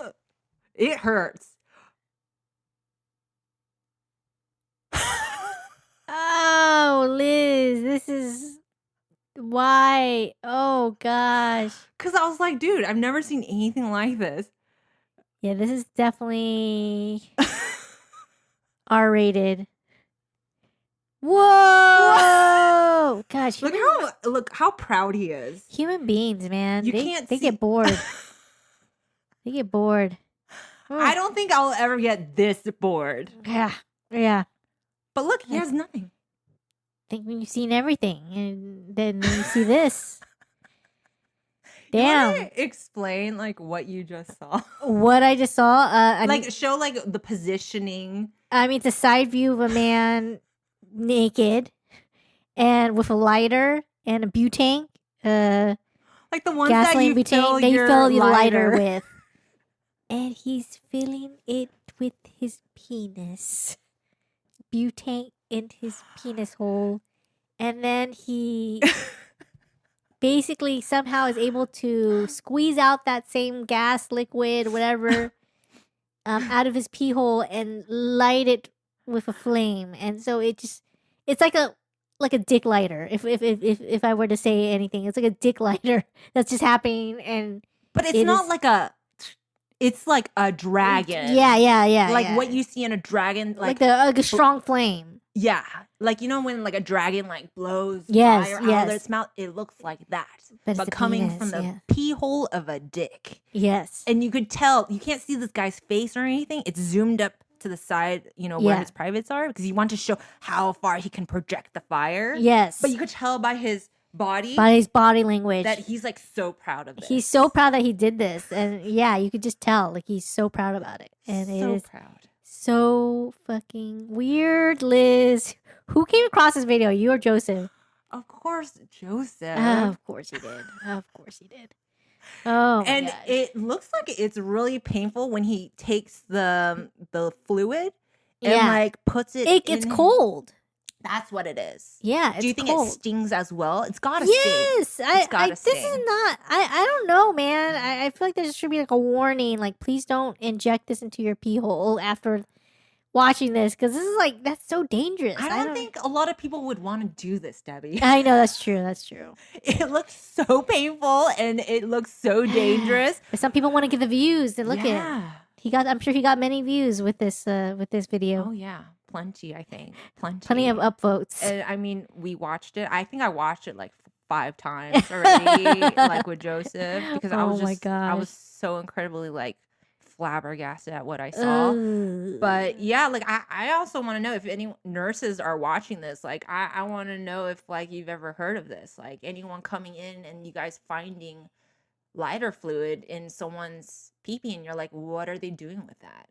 ugh. It hurts. Oh, Liz, this is why. Oh gosh. Because I was like, dude, I've never seen anything like this. Yeah, this is definitely R-rated. Whoa! Gosh, Look how proud he is. human beings, man. You they can't they see- get bored. They get bored. I don't think I'll ever get this bored. Yeah. Yeah. But look, he has nothing. Think when you've seen everything, and then you see this. You Damn. wanna explain like what you just saw. What I just saw. I mean, Show like the positioning. it's a side view of a man naked and with a lighter and a butane, Like the ones gasoline that you fill butane that you your fill your lighter lighter with. And he's filling it with his penis. Butane in his penis hole. And then he basically somehow is able to squeeze out that same gas, liquid, whatever, out of his pee hole and light it with a flame. And so it's like a dick lighter. If I were to say anything, it's like a dick lighter that's just happening. And But it's not like it's like a dragon. yeah. Like yeah. what you see in a dragon. like a strong flame. Yeah. Like, you know, when like a dragon like blows Yes, fire yes. out of its mouth, it looks like that. But it's But a coming penis, from the yeah. pee hole of a dick. Yes. And you could tell, you can't see this guy's face or anything. It's zoomed up to the side, you know, where Yeah. his privates are, because you want to show how far he can project the fire. Yes. But you could tell by his body by his body language. that he's like so proud of this. He's so proud that he did this. And yeah, you could just tell. Like he's so proud about it. And it so is proud. so fucking weird, Liz. Who came across this video? You or Joseph? Of course, Joseph. Of course he did. Of course he did. Oh, my And gosh. it looks like it's really painful when he takes the fluid and Yeah. like puts it. It's in- cold. That's what it is. Yeah, Do you it's think cold. it stings as well? It's gotta sting. Yes, this is sting. not. I don't know, man. I feel like there should be like a warning, like please don't inject this into your pee hole after watching this, because this is like that's so dangerous. I don't think a lot of people would want to do this, Debbie. I know that's true. That's true. It looks so painful and it looks so dangerous. But some people want to get the views. And look at Yeah. him. I'm sure he got many views with this video. Oh yeah, plenty. I think Plenty of upvotes. And I mean, we watched it. I think I watched it like 5 times already, like with Joseph, because I Oh was my just I gosh. was so incredibly like flabbergasted at what I saw. Ugh. But yeah, like I also want to know if any nurses are watching this. Like I want to know if like you've ever heard of this. Like anyone coming in and you guys finding lighter fluid in someone's pee-pee and you're like, what are they doing with that?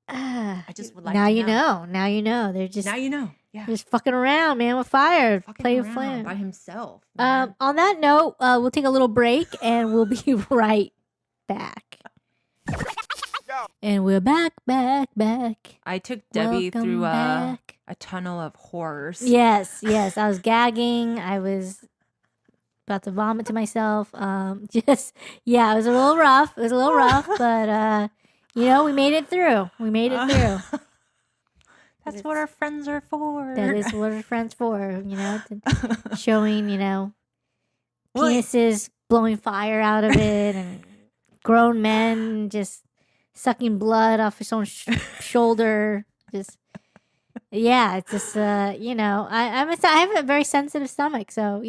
I just would like now to you know. know. Now you know. They're just Now you know. Yeah. just fucking around, man, with fire. Fucking Play with around flame. by himself. man. On that note, we'll take a little break and we'll be right back. And we're back. I took Debbie Welcome through back. a tunnel of horrors. Yes. I was gagging. I was about to vomit to myself. It was a little rough. But we made it through. That's what our friends are for. That is what our friends for. Showing Well, penises blowing fire out of it, and grown men just sucking blood off his own shoulder. It's just I have a very sensitive stomach, so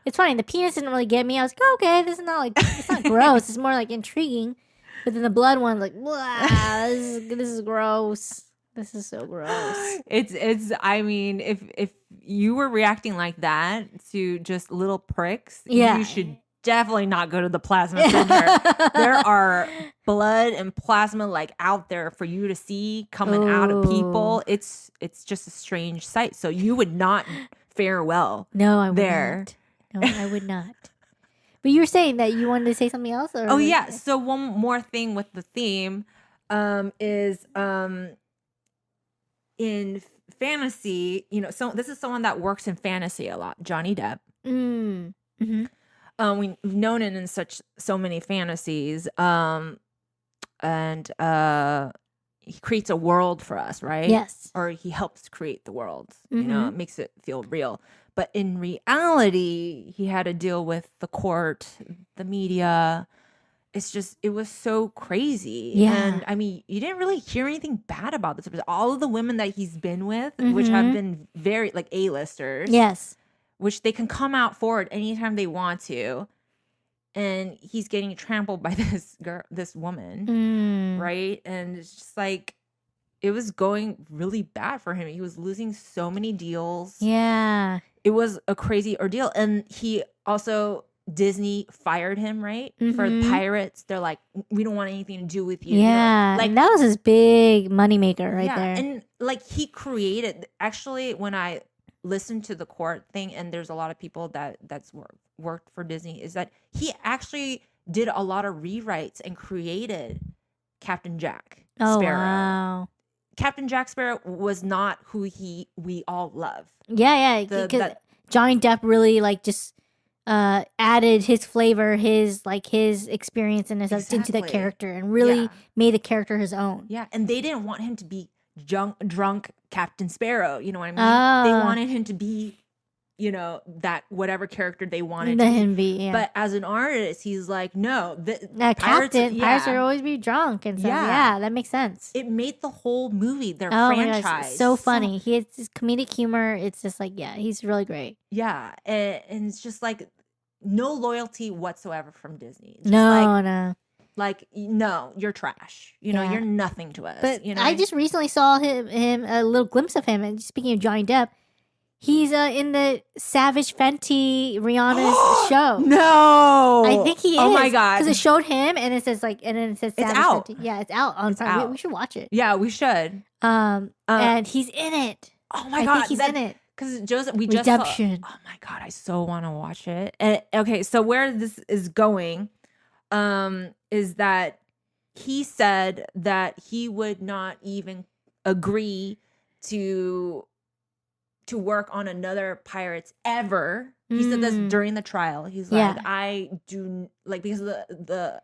it's funny. The penis didn't really get me. I was like, okay, this is not like it's not gross. It's more like intriguing. But then the blood one, like, blah, this is gross. This is so gross. It's. I mean, if you were reacting like that to just little pricks, Yeah. you should definitely not go to the plasma center. There are blood and plasma like out there for you to see coming out of people. It's just a strange sight. So you would not fare well. No, I would there. not. No, I would not. But you were saying that you wanted to say something else? Or Oh yeah. So one more thing with the theme is in fantasy, so this is someone that works in fantasy a lot, Johnny Depp. Mm-hmm. We've known it in so many fantasies. And he creates a world for us, right? Yes. Or he helps create the world. Mhm. It makes it feel real. But in reality, he had to deal with the court, the media. It was so crazy. Yeah. And I mean, you didn't really hear anything bad about this. All of the women that he's been with, which have been very like A-listers. Yes. Which they can come out forward anytime they want to. And he's getting trampled by this woman, right? And it's just like, it was going really bad for him. He was losing so many deals. Yeah. It was a crazy ordeal. And he also, Disney fired him, right? For pirates. They're like, we don't want anything to do with you. Yeah. Like, and that was his big moneymaker right yeah, there. and like he created, actually, when I listened to the court thing, and there's a lot of people that's worked for Disney, is that he actually did a lot of rewrites and created Captain Jack Oh, Sparrow. wow. Captain Jack Sparrow was not who we all love. Yeah. Because Johnny Depp really just added his flavor, his experience into the Exactly. character, and really Yeah. made the character his own. Yeah, and they didn't want him to be drunk Captain Sparrow. You know what I mean? They Oh. wanted him to be, that whatever character they wanted Let to be. him be. Yeah. But as an artist, he's like, no, Captain, pirates would always be drunk and stuff. Yeah. Yeah, that makes sense. It made the whole movie, their Oh my franchise. gosh, it's so funny. He has this comedic humor. It's just he's really great. Yeah, and it's just like no loyalty whatsoever from Disney. Just No. no, you're trash. Yeah. You're nothing to us. But I just recently saw him a little glimpse of him. And speaking of Johnny Depp, he's in the Savage Fenty Rihanna's show. No, I think he is. Oh my god, because it showed him, and it says and then it says It's Savage out. Fenty. Yeah, it's out on It's Prime. out. We should watch it. Yeah, we should. And he's in it. Oh my I god, think he's in it. Because Joseph, we Redemption. just saw, oh my god, I so want to watch it. And okay, so where this is going, is that he said that he would not even agree to to work on another Pirates ever. He said this during the trial. He's Yeah. like, I do like because of the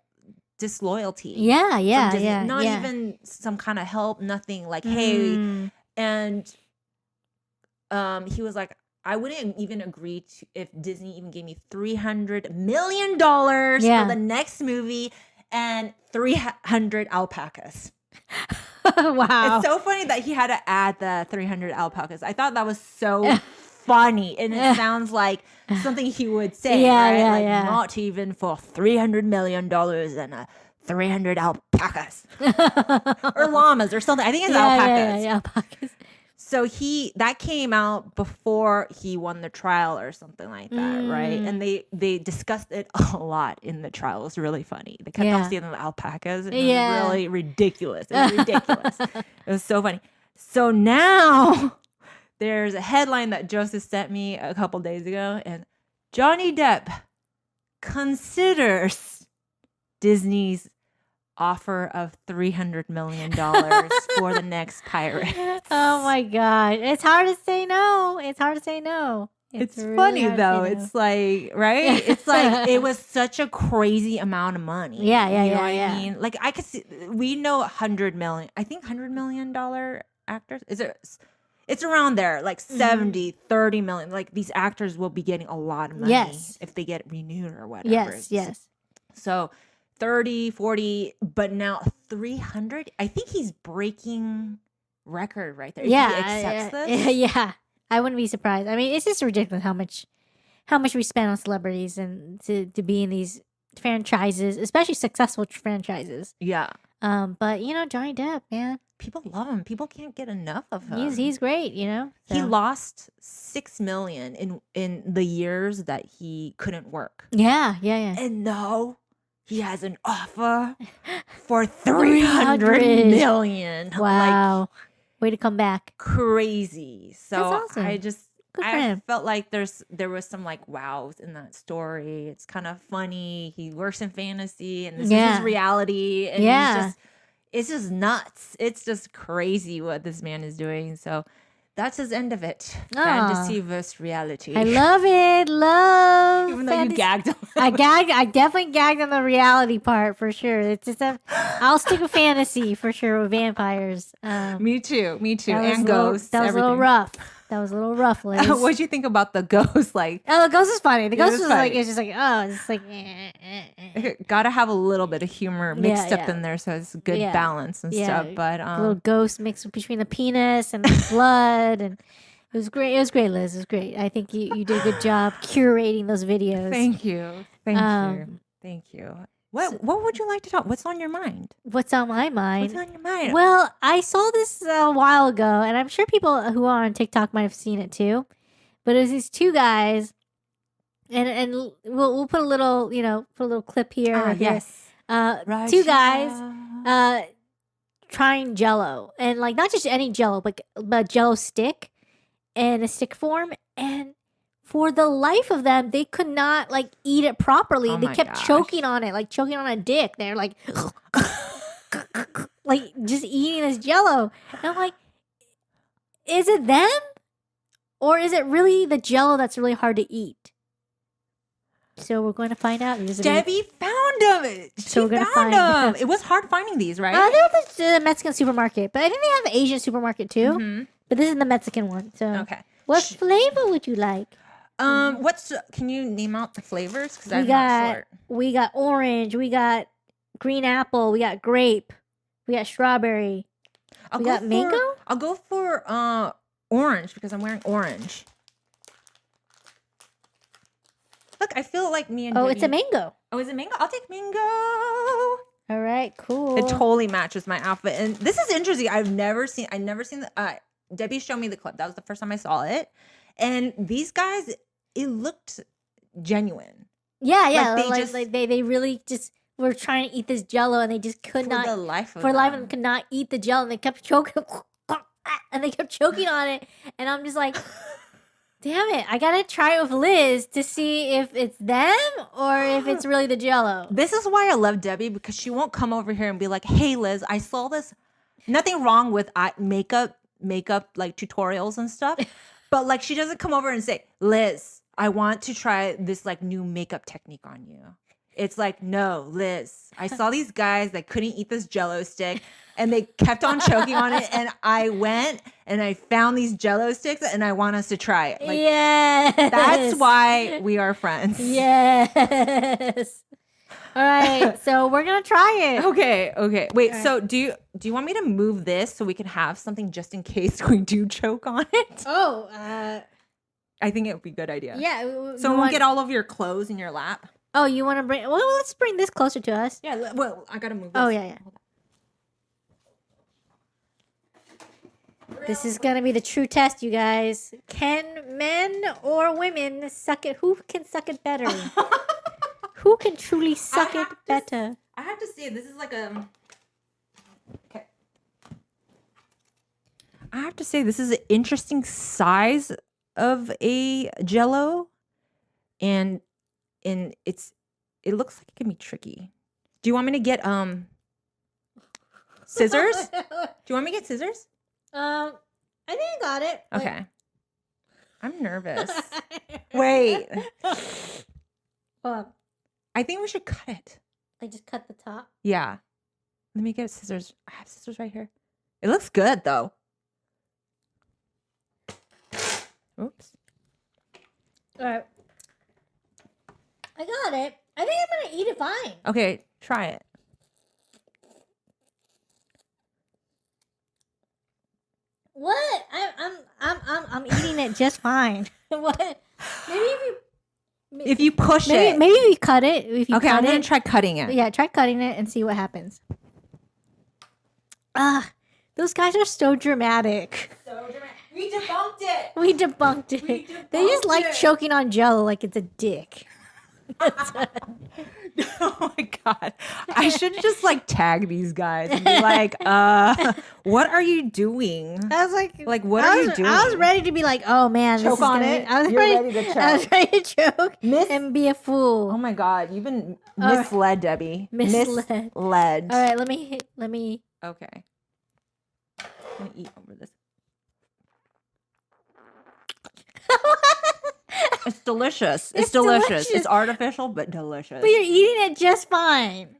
disloyalty. Yeah, from yeah, Disney. yeah. Not yeah. even some kind of help, nothing like, hey. And he was like, I wouldn't even agree to if Disney even gave me $300 million Yeah. for the next movie and 300 alpacas. Wow. It's so funny that he had to add the 300 alpacas. I thought that was so funny, and it sounds like something he would say. Yeah, right? yeah, like, yeah. not even for $300 million and 300 alpacas or llamas or something. I think it's alpacas. Yeah, alpacas. So that came out before he won the trial or something like that, right? And they discussed it a lot in the trial. It was really funny. They kept on seeing the alpacas. And it was really ridiculous. It was ridiculous. It was so funny. So now there's a headline that Joseph sent me a couple days ago, and Johnny Depp considers Disney's offer of $300 million for the next Pirates. Oh my god, it's hard to say no. It's hard to say no. It's really funny hard to though. say no. It's like, right? It's like it was such a crazy amount of money. Yeah, You know yeah, what yeah. I mean? Like I could see, we know 100 million. I think $100 million actors. Is it? It's around there, like 70, 30 million. Like these actors will be getting a lot of money if they get renewed or whatever. Yes. So 30, 40, but now 300. I think he's breaking record right there. If he accepts this. Yeah. I wouldn't be surprised. I mean, it's just ridiculous how much we spend on celebrities and to be in these franchises, especially successful franchises. Yeah. But Johnny Depp, man, People love him. People can't get enough of him. he's great. He So. lost $6 million in the years that he couldn't work. Yeah. And now he has an offer for $300 million. Like, Wow. Way to come back. crazy. So That's awesome. Good for I him. felt like there was some like wows in that story. It's kind of funny. He works in fantasy and this is his reality. And it's just nuts. It's just crazy what this man is doing. So that's his end of it. Fantasy versus reality. I love it. Love. Even though you fantasy. gagged. I definitely gagged on the reality part for sure. It's just I'll stick with fantasy for sure with vampires. Me too. That And was ghosts. That was everything. a little rough. That was a little rough, Liz. What'd you think about the ghost? Like, Oh, the ghost is funny. The ghost was was like, funny. it's just like, oh, it's like, gotta have a little bit of humor mixed Yeah, up yeah. in there, so it's good Yeah. balance and Yeah. stuff. But a little ghost mixed between the penis and the blood, and it was great. It was great, Liz. It was great. I think you did a good job curating those videos. thank you. Thank you. What would you like to talk? What's on your mind? What's on my mind? What's on your mind? Well, I saw this a while ago, and I'm sure people who are on TikTok might have seen it too. But it was these two guys, and we'll put a little clip here. or here. Yes. Two guys trying Jello, and like not just any Jello, but Jello stick and a stick form, and for the life of them, they could not like eat it properly. Oh They my kept gosh. choking on it, like choking on a dick. They're like, like just eating this Jello. And I'm like, is it them, or is it really the Jello that's really hard to eat? So we're going to find out. Debbie found them. So we're gonna found find- them. It was hard finding these, right? They're at the Mexican supermarket, but I think they have Asian supermarket too. Mhm. But this is the Mexican one. So, Okay. what flavor would you like? Can you name out the flavors? Because I'm not sure. We got orange, we got green apple, we got grape, we got strawberry. We got mango? I'll go for orange because I'm wearing orange. Look, I feel like me and Oh, Debbie. it's a mango. Oh, is it mango? I'll take mango. All right, cool. It totally matches my outfit, and this is interesting. I've never seen the. Debbie showed me the clip. That was the first time I saw it, and these guys, it looked genuine. Yeah, they really just were trying to eat this Jello, and they just could not. For the life of them, could not eat the Jello, and they kept choking, and they kept choking on it, and I'm just like. Damn it, I gotta try it with Liz to see if it's them or if it's really the Jello. This is why I love Debbie, because she won't come over here and be like, hey, Liz, I saw this. Nothing wrong with makeup like tutorials and stuff. But like, she doesn't come over and say, Liz, I want to try this like new makeup technique on you. It's like, no, Liz, I saw these guys that couldn't eat this jello stick and they kept on choking on it. And I went and I found these jello sticks and I want us to try it. Like, yes. that's why we are friends. Yes. All right. So we're going to try it. Okay. Wait, so do you want me to move this so we can have something just in case we do choke on it? Oh, I think it would be a good idea. yeah. So we won't get all of your clothes in your lap. Oh, you want to bring? Well, let's bring this closer to us. Yeah, well, I gotta move this. Oh, yeah. This is gonna be the true test, you guys. Can men or women suck it? Who can suck it better? Who can truly suck it better? I have to say, this is like a... Okay. I have to say, this is an interesting size of a jello. And it looks like it can be tricky. Do you want me to get scissors? Do you want me to get scissors? I think I got it. Okay. I'm nervous. Wait. Hold on. I think we should cut it. I just cut the top. Yeah. Let me get scissors. I have scissors right here. It looks good though. Oops. All right. I got it. I think I'm gonna eat it fine. Okay, try it. What? I'm eating it just fine. What? Maybe If you push it. maybe if you cut it. If you Okay, cut I'm gonna it, try cutting it. Yeah, try cutting it and see what happens. Those guys are so dramatic. We debunked it. We debunked it. They just like choking on jello like it's a dick. Oh my god. I should just like tag these guys and be like, what are you doing? I was like What are you doing? I was ready to be like, oh man, Choke this is on gonna it? Be, I was You're ready, ready to choke. I was ready to choke Miss- and be a fool. Oh my god, you've been right. misled, Debbie. Misled. Misled. All right, let me. Okay. I'm gonna eat over this. It's delicious. It's delicious. It's artificial, but delicious. But you're eating it just fine.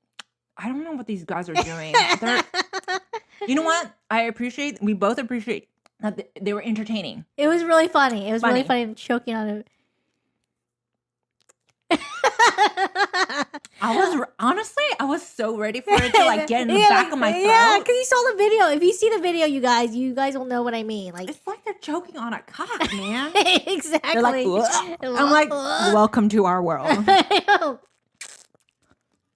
I don't know what these guys are doing. You know what? We both appreciate that they were entertaining. It was really funny. It was really funny choking on it. I was so ready for it to like get in the back of my throat. Yeah, because you saw the video. If you see the video, you guys will know what I mean. Like It's like they're choking on a cock, man. exactly. They're like, "Ugh." I'm like, welcome to our world.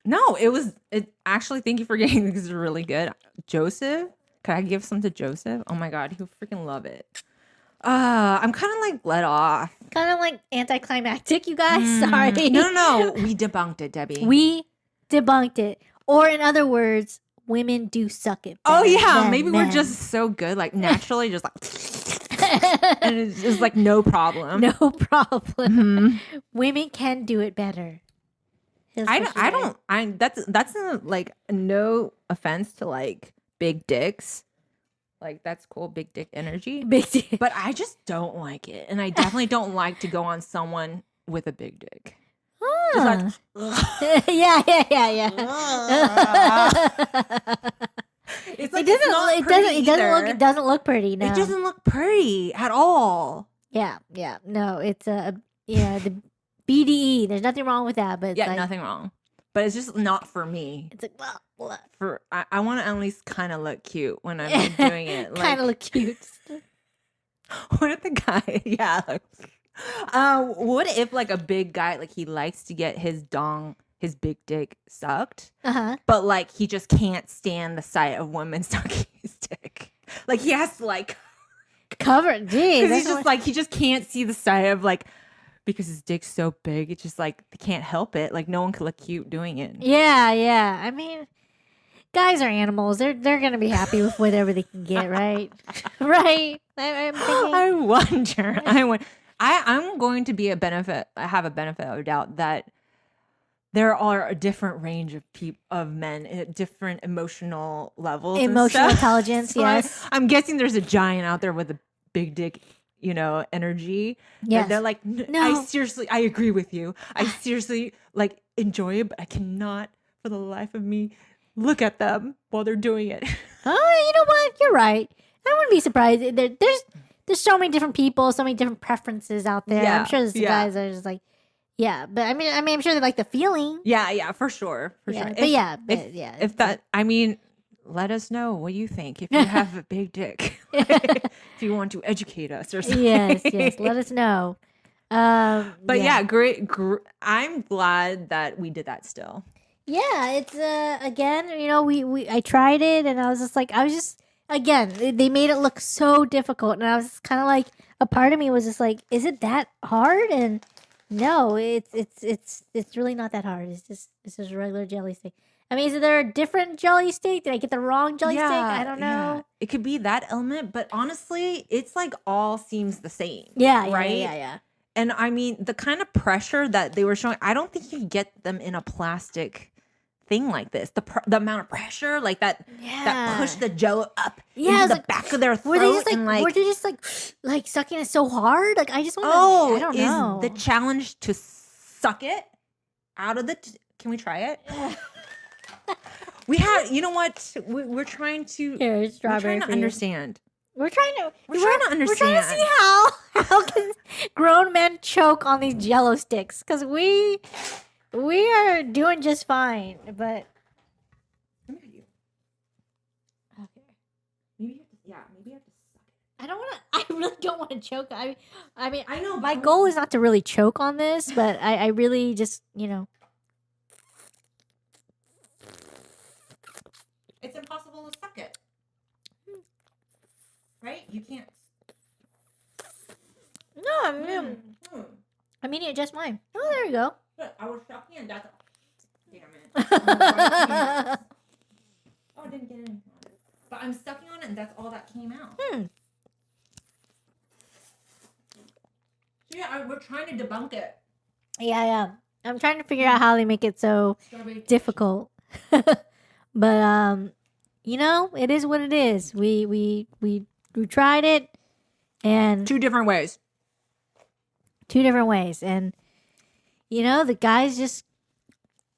No, it actually, thank you for getting this. Is really good. Joseph, could I give some to Joseph? Oh my god, he'll freaking love it. I'm kind of like let off. Kind of like anticlimactic, you guys. Sorry. No. We debunked it, Debbie. We debunked it. Or in other words, women do suck it. Oh yeah, than maybe men. we're just so good, like naturally, just like, and it's just like no problem. No problem. Mm-hmm. Women can do it better. That's like no offense to like big dicks. Like that's cool, big dick energy. Big dick. But I just don't like it. And I definitely don't like to go on someone with a big dick. Just like, yeah. it's like it doesn't look pretty. No. It doesn't look pretty at all. Yeah. No, it's the BDE. There's nothing wrong with that, but Yeah, like, nothing wrong. But it's just not for me. It's like blah. I want to at least kind of look cute when I'm doing it. Like, Kind of look cute. What if the guy? Yeah. Like, what if like a big guy, like he likes to get his big dick sucked, but like he just can't stand the sight of women sucking his dick. Like he has to like cover it. Geez, because he's just like he just can't see the sight of like. Because his dick's so big, it's just like they can't help it. Like no one could look cute doing it. Yeah. I mean, guys are animals. They're gonna be happy with whatever they can get, right? Right. I'm thinking. I wonder. I'm going to be have a benefit of doubt that there are a different range of men at different emotional levels, Emotional intelligence. So yes. I'm guessing there's a giant out there with a big dick energy. Yes. They're like, No. I agree with you. I seriously like enjoy it, but I cannot for the life of me look at them while they're doing it. Oh, you know what? You're right. I wouldn't be surprised. There's so many different people, so many different preferences out there. Yeah, I'm sure there's guys that are just like, yeah, but I mean, I'm sure they like the feeling. Yeah, for sure. Yeah, Sure. but If that, I mean, let us know what you think. If you have a big dick, if you want to educate us or something. yes, let us know. But yeah, great. I'm glad that we did that still. Yeah, it's again, I tried it and I was just like, again, they made it look so difficult and I was just kind of like, a part of me was just like, is it that hard? And no, it's really not that hard. It's just a regular jelly stick. I mean, is there a different jelly stick? Did I get the wrong jelly stick? I don't know. Yeah. It could be that element, but honestly, it's like all seems the same. Yeah, right? Yeah. And I mean, the kind of pressure that they were showing, I don't think you could get them in a plastic thing like this. The amount of pressure, like that pushed the jello up into the back of their throat. Were they just like sucking it so hard? Like I just want to. I don't know. The challenge to suck it out of the. Can we try it? We have. You know what? We're trying to. Here, strawberry. We're trying to understand. We're trying to understand. We're trying to see how can grown men choke on these jello sticks because we are doing just fine, but okay. Maybe you have to suck it. I really don't want to choke. I mean, I know my goal is not to really choke on this, but I really just It's impossible to suck it. Right? You can't. No, I'm eating it just fine. Oh, there you go. Look, I was sucking and that's. Damn it. Oh, I didn't get anything on it. But I'm sucking on it and that's all that came out. So yeah, we're trying to debunk it. Yeah. I'm trying to figure out how they make it so difficult. But it is what it is. We tried it, and Two different ways. and the guys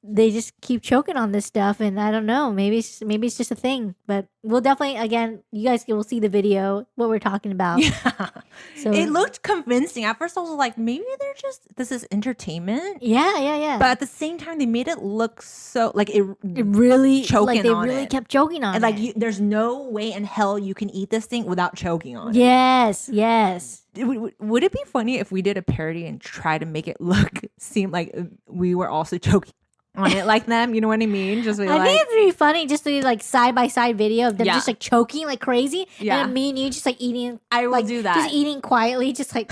they just keep choking on this stuff, and I don't know, maybe it's just a thing, but we'll definitely, again, you guys will see the video what we're talking about. Yeah. So It looked convincing. At first I was like, maybe this is entertainment. yeah. But at the same time, they made it look so like it really choking they on really it. kept choking on And like it. there's no way in hell you can eat this thing without choking on it. Yes. Would it be funny if we did a parody and try to make it seem like we were also choking on it like them? You know what I mean? Just I think it's really funny just to do like side by side video of them just like choking like crazy. Yeah. And then me and you just like eating. I will do that. Just eating quietly, just like.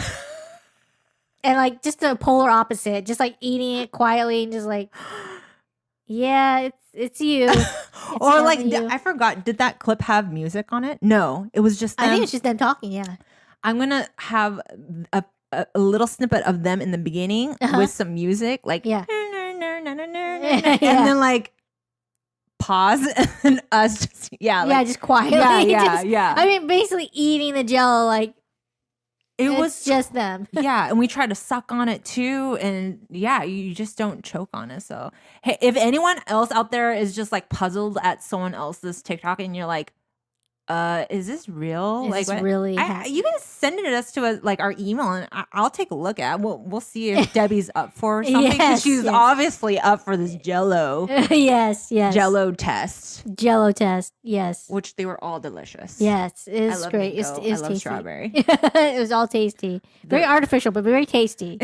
And like just the polar opposite, just like eating it quietly and just like, yeah, it's you. Or like, you. I forgot, did that clip have music on it? No, it was just them. I think it's just them talking, yeah. I'm going to have a little snippet of them in the beginning with some music, like, Yeah. and then like pause and us just, just quietly. Yeah. I mean, basically eating the jello, like, It it's was just them. Yeah, and we tried to suck on it too, and yeah, you just don't choke on it. So, hey, if anyone else out there is just like puzzled at someone else's TikTok, and you're like, is this real? Is like, this what? really you can send it us to like our email, and I'll take a look at it. We'll see if Debbie's up for something, because she's obviously up for this Jello. Yes. Jello test, yes. which they were all delicious. Yes, it I is love great. mango. It's I love tasty. strawberry. It was all tasty. Very artificial, but very tasty.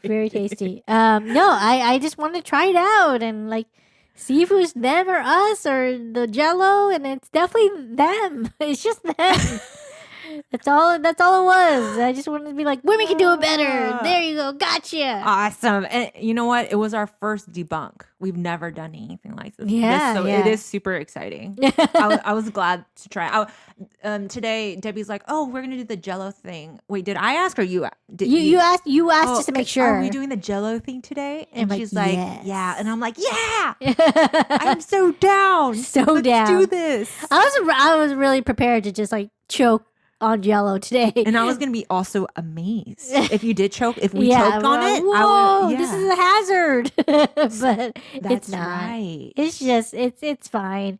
Very tasty. No, I just wanted to try it out and like see if it was them or us or the Jello, and it's definitely them. It's just them. That's all it was. I just wanted to be like, women can do it better. There you go. Gotcha. Awesome. And you know what? It was our first debunk. We've never done anything like this. Yeah, So yeah. it is super exciting. I was glad to try. Today, Debbie's like, oh, we're going to do the Jello thing. Wait, did I ask or you? You asked just to make sure. Are we doing the Jello thing today? And I'm she's like, like, yes. yeah. And I'm like, yeah. I'm so down. So Let's down. do this. I was really prepared to just like choke on jello today. And I was gonna be also amazed if you did choke. If we Yeah, choked on well, it, whoa, I would. this is a hazard. But That's it's not. right. It's just it's fine.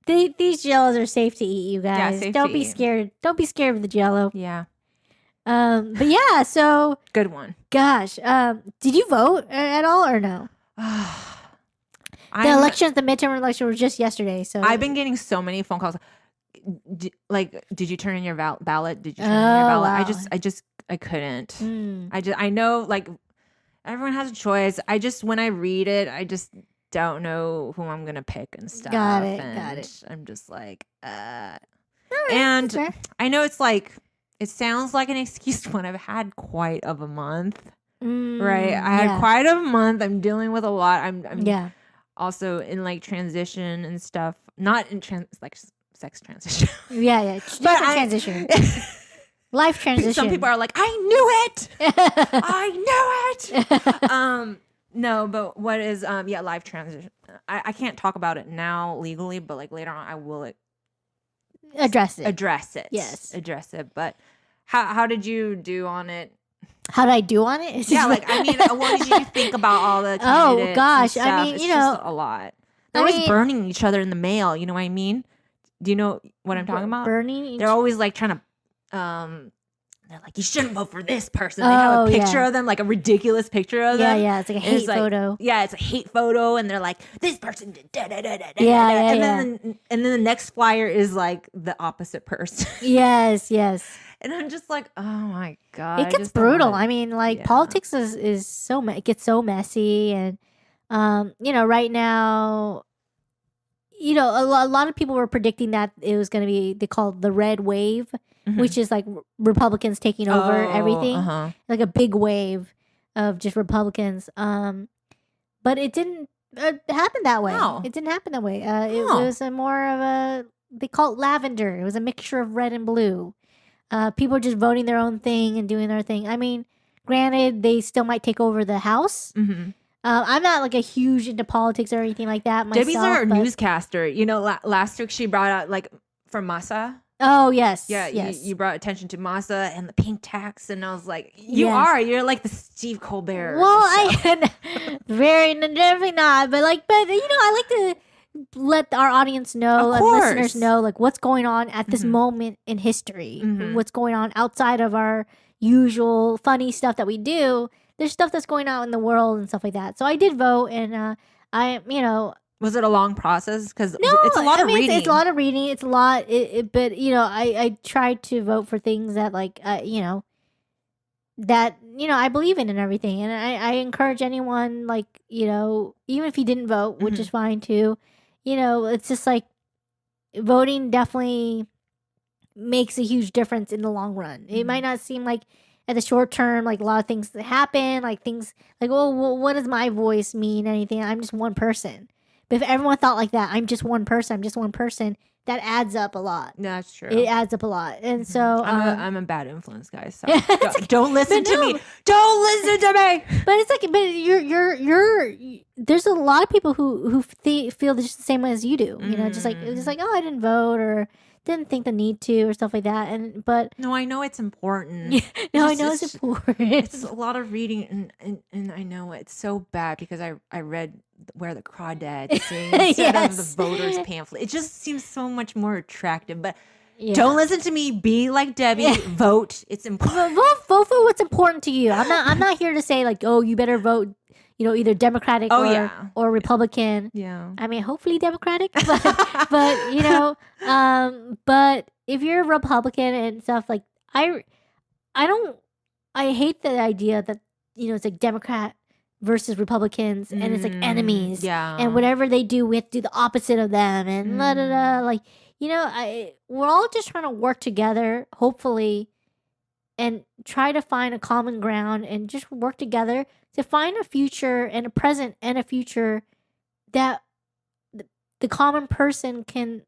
These jellos are safe to eat, you Yeah, guys. safe Don't to be eat. scared. Don't be scared of the jello. Yeah, But yeah, so good one. gosh, did you vote at all or no? The midterm election was just yesterday. So I've been getting so many phone calls. Did you turn in your ballot? Did you turn in Oh, your ballot? wow. I couldn't. Mm. I know like everyone has a choice. When I read it, I just don't know who I'm gonna pick and stuff. Got it. I'm just like, Alright, and that's fair. I know it's like it sounds like an excuse when I've had quite of a month, right? I had yeah. quite of a month. I'm dealing with a lot. I'm Yeah. also in like transition and stuff. Not in sex transition. Yeah. But Transition. Life transition. Some people are like, I knew it. I knew it. No, but what is life transition? I can't talk about it now legally, but like later on I will address it. Yes. Address it. But how did you do on it? How did I do on it? It's Yeah, just like I mean, what did you think about all the Oh, candidates gosh, and I stuff? mean, It's you just know, a lot. I They're always mean- burning each other in the mail. You know what I mean? Do you know what I'm talking about? burning. They're always like trying to they're like, you shouldn't vote for this person. They have Oh, a picture yeah. of them, like a ridiculous picture of Yeah, them. yeah. It's like a And it's hate like- photo. Yeah, it's a hate photo, and they're like, this person did da da da da da. Yeah, da, yeah, and then the next flyer is like the opposite person. Yes. And I'm just like, oh my god, It I gets just don't brutal. wanna- I mean, like Yeah. politics is so it gets so messy, and right now, a lot of people were predicting that it was going to be they called the red wave, Mhm. which is like Republicans taking over Oh, everything, uh-huh. like a big wave of just Republicans. But it didn't happen that way. No. It didn't happen that way. It No. was a more of a they call it lavender. It was a mixture of red and blue. People just voting their own thing and doing their thing. I mean, granted, they still might take over the House. Mhm. I'm not like a huge into politics or anything like that myself. Debbie's our but- newscaster. You know, last week she brought out like for Massa. Oh yes, Yeah, yes. you brought attention to Massa and the pink tax, and I was like, you're like the Steve Colbert. of Well, the show. definitely not. But I like to let our audience know, Of and course. listeners know, like what's going on at this Mhm. moment in history. Mhm. What's going on outside of our usual funny stuff that we do. There's stuff that's going on in the world and stuff like that. So I did vote, and Was it a long process? Because no, it's a lot of reading. It's a lot of reading. It's a lot. But I tried to vote for things that I believe in and everything. And I encourage anyone, even if you didn't vote, which Mhm. is fine too. It's just like voting definitely makes a huge difference in the long run. It Mhm. might not seem like at the short term, like a lot of things that happen, like things like, oh, well, what does my voice mean? Anything? I'm just one person. But if everyone thought like that, I'm just one person, that adds up a lot. That's true. It adds up a lot. And Mhm. so, I'm a bad influence, guys. So It's don't listen but to no. me. Don't listen to me. but it's like, but you're there's a lot of people who feel just the same way as you do. Just like, oh, I didn't vote or didn't think the need to or stuff like that. But No, I know it's important. no, I just- know it's it's- important. It's a lot of reading, and I know it's so bad because I read Where the Crawdads Sing instead of the Yes. voters pamphlet. It just seems so much more attractive. But Yeah. don't listen to me. Be like Debbie. Yeah. Vote. It's important. Vote for what's important to you. I'm not here to say like, oh, you better vote, either Democratic Oh, or, yeah. or Republican. Yeah. I mean, hopefully Democratic, but but if you're a Republican and stuff, like I hate the idea that it's like Democrat versus Republicans and it's like enemies. Yeah. And whatever they do, we have to do the opposite of them, and la da da. Like we're all just trying to work together, hopefully, and try to find a common ground and just work together to find a future and a present and a future that the common person can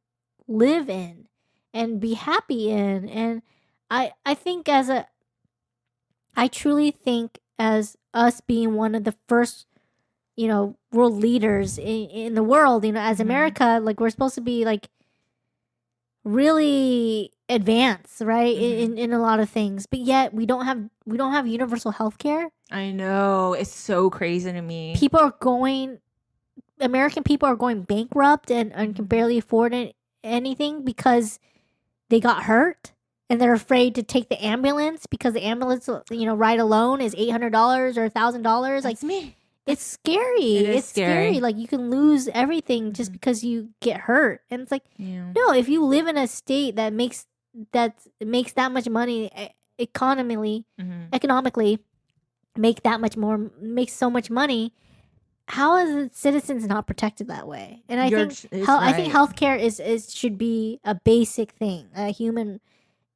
live in and be happy in. And I think I truly think as us being one of the first world leaders in the world, as Mhm. America, like we're supposed to be like really advanced, right? In a lot of things, but yet we don't have universal health care. I know. It's so crazy to me. American people are going bankrupt and can barely afford anything because they got hurt and they're afraid to take the ambulance because the ambulance, ride alone is $800 or $1,000. Like, me. it's scary. It's scary. Like, you can lose everything just because you get hurt. And it's like, no, if you live in a state that makes that much money economically, makes so much money, how is the citizens not protected that way? And I think healthcare is should be a basic thing, a human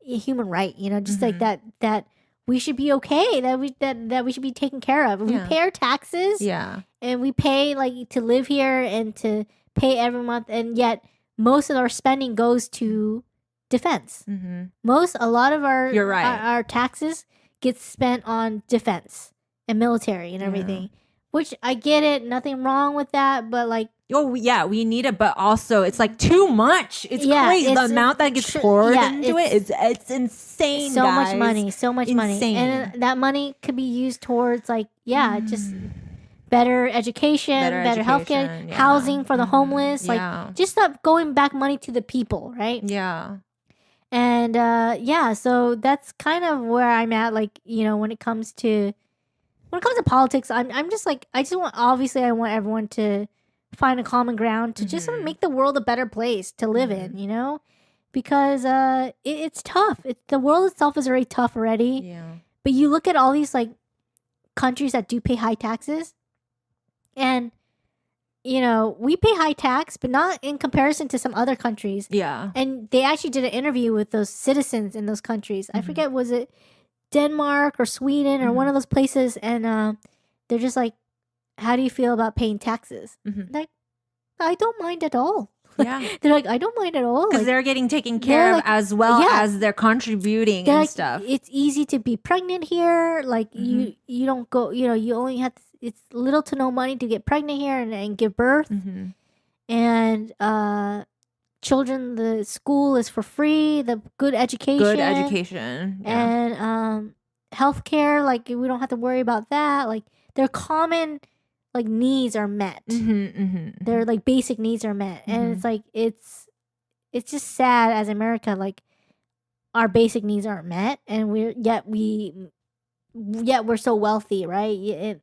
right. Just like that we should be okay. That we should be taken care of. We pay our taxes. Yeah, and we pay like to live here and to pay every month, and yet most of our spending goes to defense. A lot of our taxes get spent on defense and military and everything. Which I get it, nothing wrong with that, but like, oh yeah, we need it, but also it's like too much. It's crazy. The amount that gets poured into it's insane. So guys. so much money, and that money could be used towards like just better education, better healthcare, housing for the homeless. Like just stop going back money to the people, right? Yeah. And so that's kind of where I'm at. Like when it comes to politics, I'm just like, I want everyone to find a common ground to just make the world a better place to live in, because it's tough. The world itself is very tough already. Yeah. But you look at all these like countries that do pay high taxes, and we pay high tax, but not in comparison to some other countries. Yeah. And they actually did an interview with those citizens in those countries. I forget, was it Denmark or Sweden or one of those places, and they're just like, how do you feel about paying taxes? Like, I don't mind at all. Yeah. They're like, I don't mind at all. Because they're getting taken care of as well as they're contributing and stuff. It's easy to be pregnant here. Like, you don't go, you only have, it's little to no money to get pregnant here and give birth. And children, the school is for free, the good education. And healthcare, like, we don't have to worry about that. Like, their common like needs are met. Their like basic needs are met. And it's like it's just sad as America, like our basic needs aren't met, and we're so wealthy, right?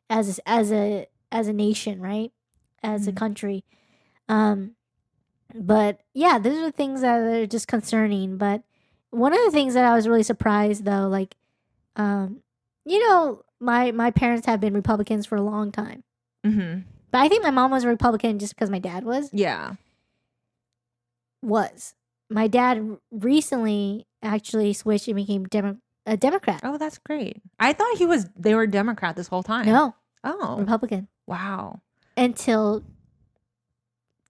As a nation, right? As a country. But yeah, those are things that are just concerning. But one of the things that I was really surprised though, like, my parents have been Republicans for a long time. But I think my mom was a Republican just because my dad was. Yeah. My dad recently actually switched and became a Democrat. Oh, that's great. I thought they were Democrat this whole time. No. Oh. Republican. Wow. Until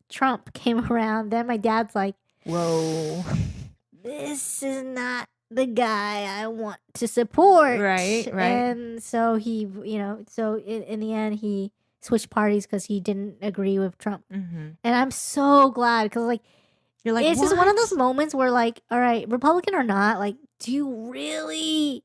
Trump came around. Then my dad's like, whoa, this is not the guy I want to support. Right. And so he, in the end, he switched parties because he didn't agree with Trump. And I'm so glad because, like, you're like, it's just one of those moments where, like, all right, Republican or not, like, do you really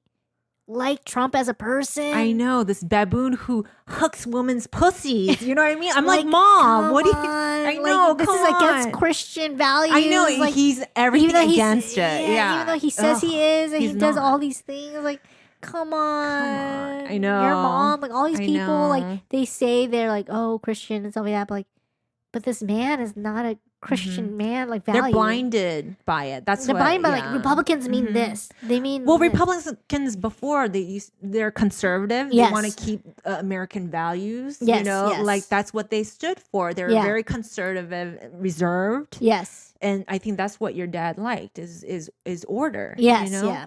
like Trump as a person? I know, this baboon who hooks women's pussies. You know what I mean? I'm like, Mom, what do you? I know, like, this is against Christian values. I know, like, he's everything against it. Yeah, even though he says he is, and he does all these things, like, come on. I know, your mom, like all these people, like they say they're like, oh, Christian and stuff like that, but like, but this man is not a Christian man, like value. They're blinded by it. They're blinded by like Republicans mean this. They mean Republicans before they're conservative. Yes. They want to keep American values. Yes, like that's what they stood for. They're very conservative, reserved. Yes, and I think that's what your dad liked is order. Yes, yeah.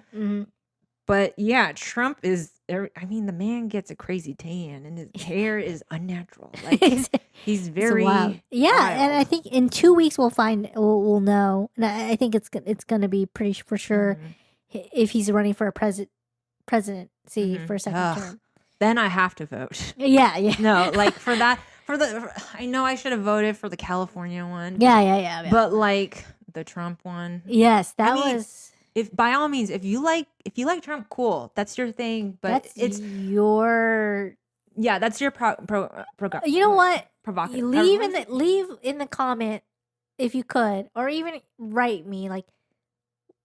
But yeah, Trump is. I mean, the man gets a crazy tan, and his hair is unnatural. Like he's very wild. And I think in 2 weeks we'll know. And I think it's gonna be pretty for sure if he's running for a presidency for a second term. Then I have to vote. Yeah. No, like for that I know I should have voted for the California one. Yeah. But like The Trump one. Yes, that mean, was. If by all means, if you like Trump, cool, that's your thing. But That's it's your. that's your You know what? provocative. You leave in the comment if you could, or even write me like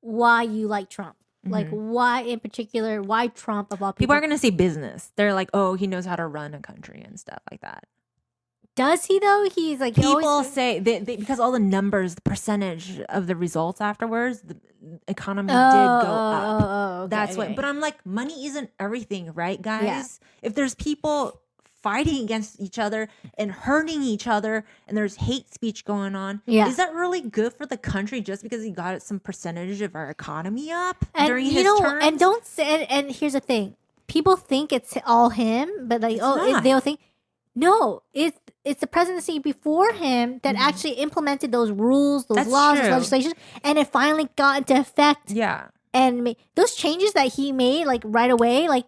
why you like Trump. Like why in particular, why Trump of all people? People are gonna say business. They're like, oh, he knows how to run a country and stuff like that. Does he though? He's like people say they because all the numbers, the percentage of the results afterwards, the economy did go up. Okay, That's okay. what. But I'm like, money isn't everything, right, guys? Yeah. If there's people fighting against each other and hurting each other, and there's hate speech going on, is that really good for the country just because he got some percentage of our economy up during his term? And don't say. And here's the thing: people think it's all him, but like, they'll think. No, it's the presidency before him that actually implemented those rules, those laws, those legislation, and it finally got into effect. Yeah. And those changes that he made, like right away, like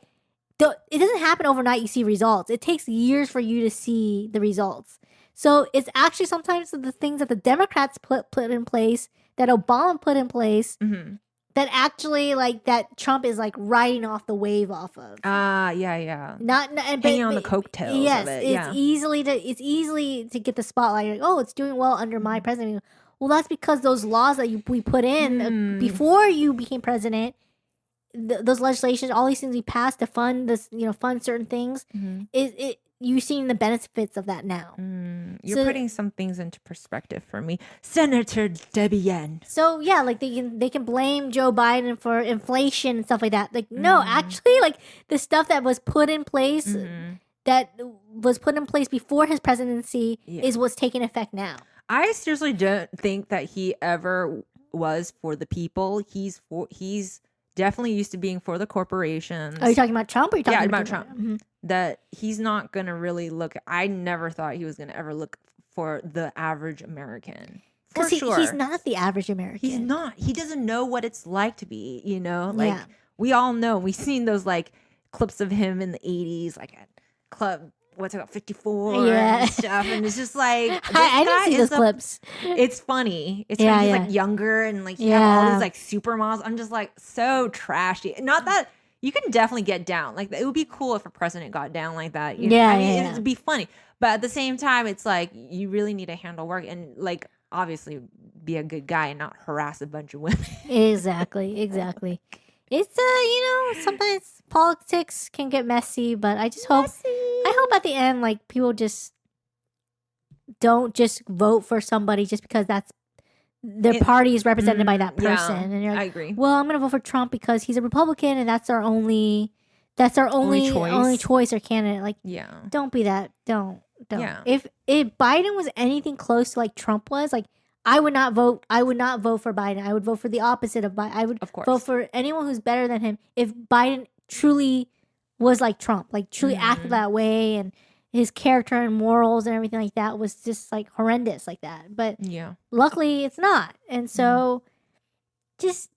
it doesn't happen overnight. You see results. It takes years for you to see the results. So it's actually sometimes the things that the Democrats put in place, that Obama put in place, that actually like that Trump is like riding off the wave off of. Yeah. Not hanging on the coattails. Yes, of it. it's easily to get the spotlight. Like, oh, it's doing well under my president. Well, that's because those laws that we put in before you became president, those legislations, all these things we passed to fund this, fund certain things. You're seeing the benefits of that now. You're putting some things into perspective for me, Senator Debbie Yen. So yeah, like they can blame Joe Biden for inflation and stuff like that. Like no, actually, like the stuff that was put in place, before his presidency is what's taking effect now. I seriously don't think that he ever was for the people. He's definitely used to being for the corporations. Are you talking about Trump? Or are you talking about Trump? That he's not gonna really look. I never thought he was gonna ever look for the average American. For sure, he's not the average American. He's not. He doesn't know what it's like to be. We all know. We've seen those like clips of him in the '80s, like at club. What's it called, 54 and stuff, and it's just like I didn't see those clips. It's funny. It's funny. He's like younger and like you have all these like supermodels. I'm just like so trashy. Not that you can definitely get down. Like it would be cool if a president got down like that. You know? It'd be funny. But at the same time, it's like you really need to handle work and like obviously be a good guy and not harass a bunch of women. Exactly. It's sometimes politics can get messy, but I just hope at the end like people just don't just vote for somebody just because that's their party is represented by that person. And you're like, I agree. Well, I'm gonna vote for Trump because he's a Republican and that's our only choice or candidate. Like, don't be that. Don't. Yeah. If Biden was anything close to like Trump was, like I would not vote for Biden. I would vote for the opposite of Biden. I would vote for anyone who's better than him if Biden truly was like Trump, like truly acted that way, and his character and morals and everything like that was just like horrendous like that. But luckily it's not. And so just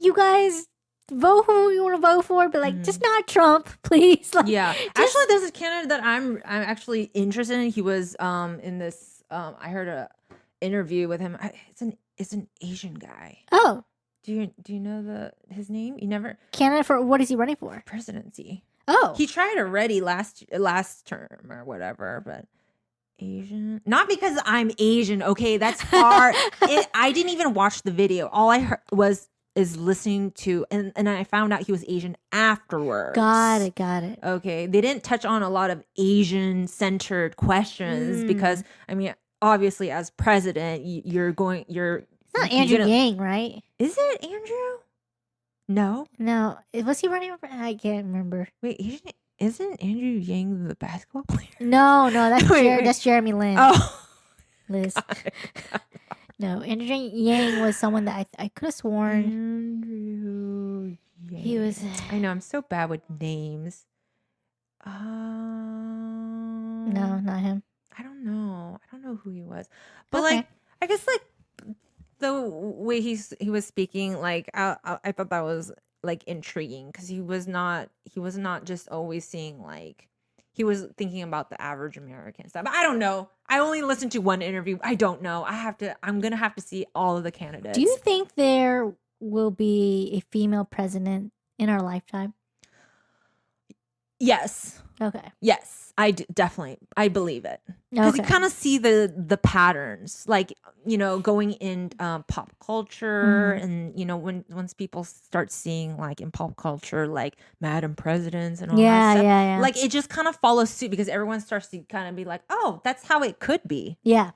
you guys vote who you want to vote for, but like just not Trump, please. Like, actually there's a candidate that I'm actually interested in. He was in this I heard a interview with him. It's an Asian guy. Oh, do you know his name? You never candidate for what is he running for? Presidency. Oh, he tried already last term or whatever, but Asian. Not because I'm Asian. Okay, that's hard. I didn't even watch the video. All I heard is listening to, and I found out he was Asian afterwards. Got it. Okay, they didn't touch on a lot of Asian centered questions because I mean, obviously, as president, you're. It's not Andrew Yang, right? Is it Andrew? No. Was he running for? I can't remember. Wait, isn't Andrew Yang the basketball player? No, that's that's Jeremy Lin. Oh, Liz. No, Andrew Yang was someone that I could have sworn. Andrew Yang. He was. I know, I'm so bad with names. No, not him. I don't know who he was, but like I guess like the way he was speaking, like I thought that was like intriguing because he was not just always saying like he was thinking about the average American stuff. I don't know. I only listened to one interview. I don't know. I'm going to have to see all of the candidates. Do you think there will be a female president in our lifetime? Yes. Okay. Yes. Definitely. I believe it. Because you kind of see the patterns, like, going in pop culture and, once people start seeing like in pop culture, like Madam Presidents and all that stuff. Yeah. Like it just kind of follows suit because everyone starts to kind of be like, oh, that's how it could be. Yeah.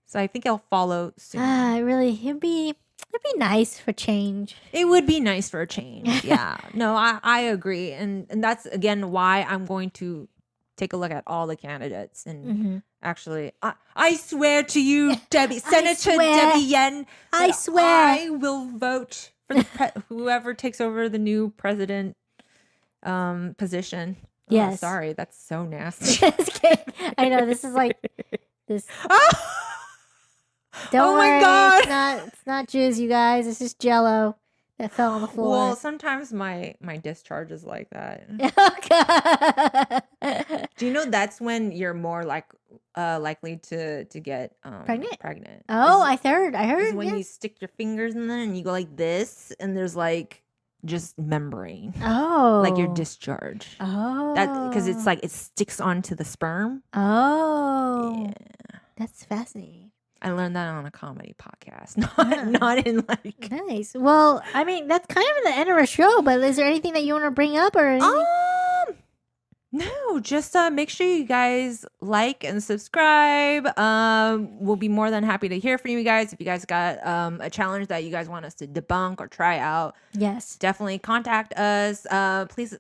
So I think it'll follow soon. It'd be nice for change. It would be nice for a change. Yeah. No, I agree. And that's, again, why I'm going to take a look at all the candidates. And actually, I swear to you, Debbie, Senator Debbie Yen, I swear. I will vote for whoever takes over the new president position. Yes. Oh, sorry, that's so nasty. Just kidding. I know, this is like this. Don't worry, my God. It's not jizz, you guys. It's just jello that fell on the floor. Well, sometimes my discharge is like that. Do you know that's when you're more likely to get pregnant? Oh, I heard. Is when yes. you stick your fingers in there and you go like this, and there's like just membrane. Oh, like your discharge. Oh, that because it's like it sticks onto the sperm. Oh, yeah, that's fascinating. I learned that on a comedy podcast, not in like. Nice. Well, I mean, that's kind of the end of our show. But is there anything that you want to bring up or anything? No, just make sure you guys like and subscribe. We'll be more than happy to hear from you guys. If you guys got a challenge that you guys want us to debunk or try out, yes, definitely contact us. Please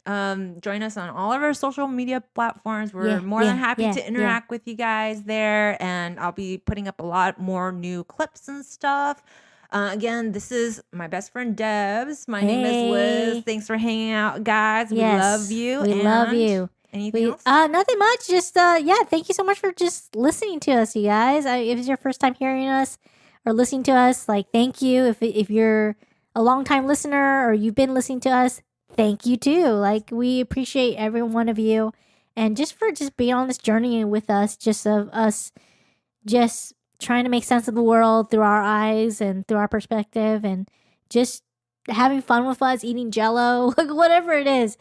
join us on all of our social media platforms. We're more than happy to interact with you guys there, and I'll be putting up a lot more new clips and stuff. Again, this is my best friend Debbs. My name is Liz. Thanks for hanging out, guys. We love you. We love you. Anything else? Nothing much. Just thank you so much for just listening to us, you guys. If it's your first time hearing us or listening to us, like, thank you. If you're a longtime listener or you've been listening to us, thank you too. Like, we appreciate every one of you, and just for being on this journey with us, just of us just trying to make sense of the world through our eyes and through our perspective, and just having fun with us, eating jello, like whatever it is.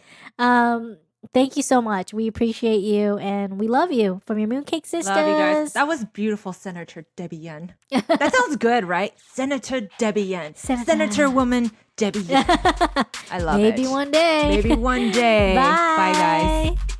Thank you so much. We appreciate you, and we love you. From your mooncake sisters. Love you guys. That was beautiful, Senator Debbie Yen. That sounds good, right? Senator Debbie Yen. Senator woman Debbie Yen. I love it. Maybe one day. Maybe one day. Bye. Bye, guys.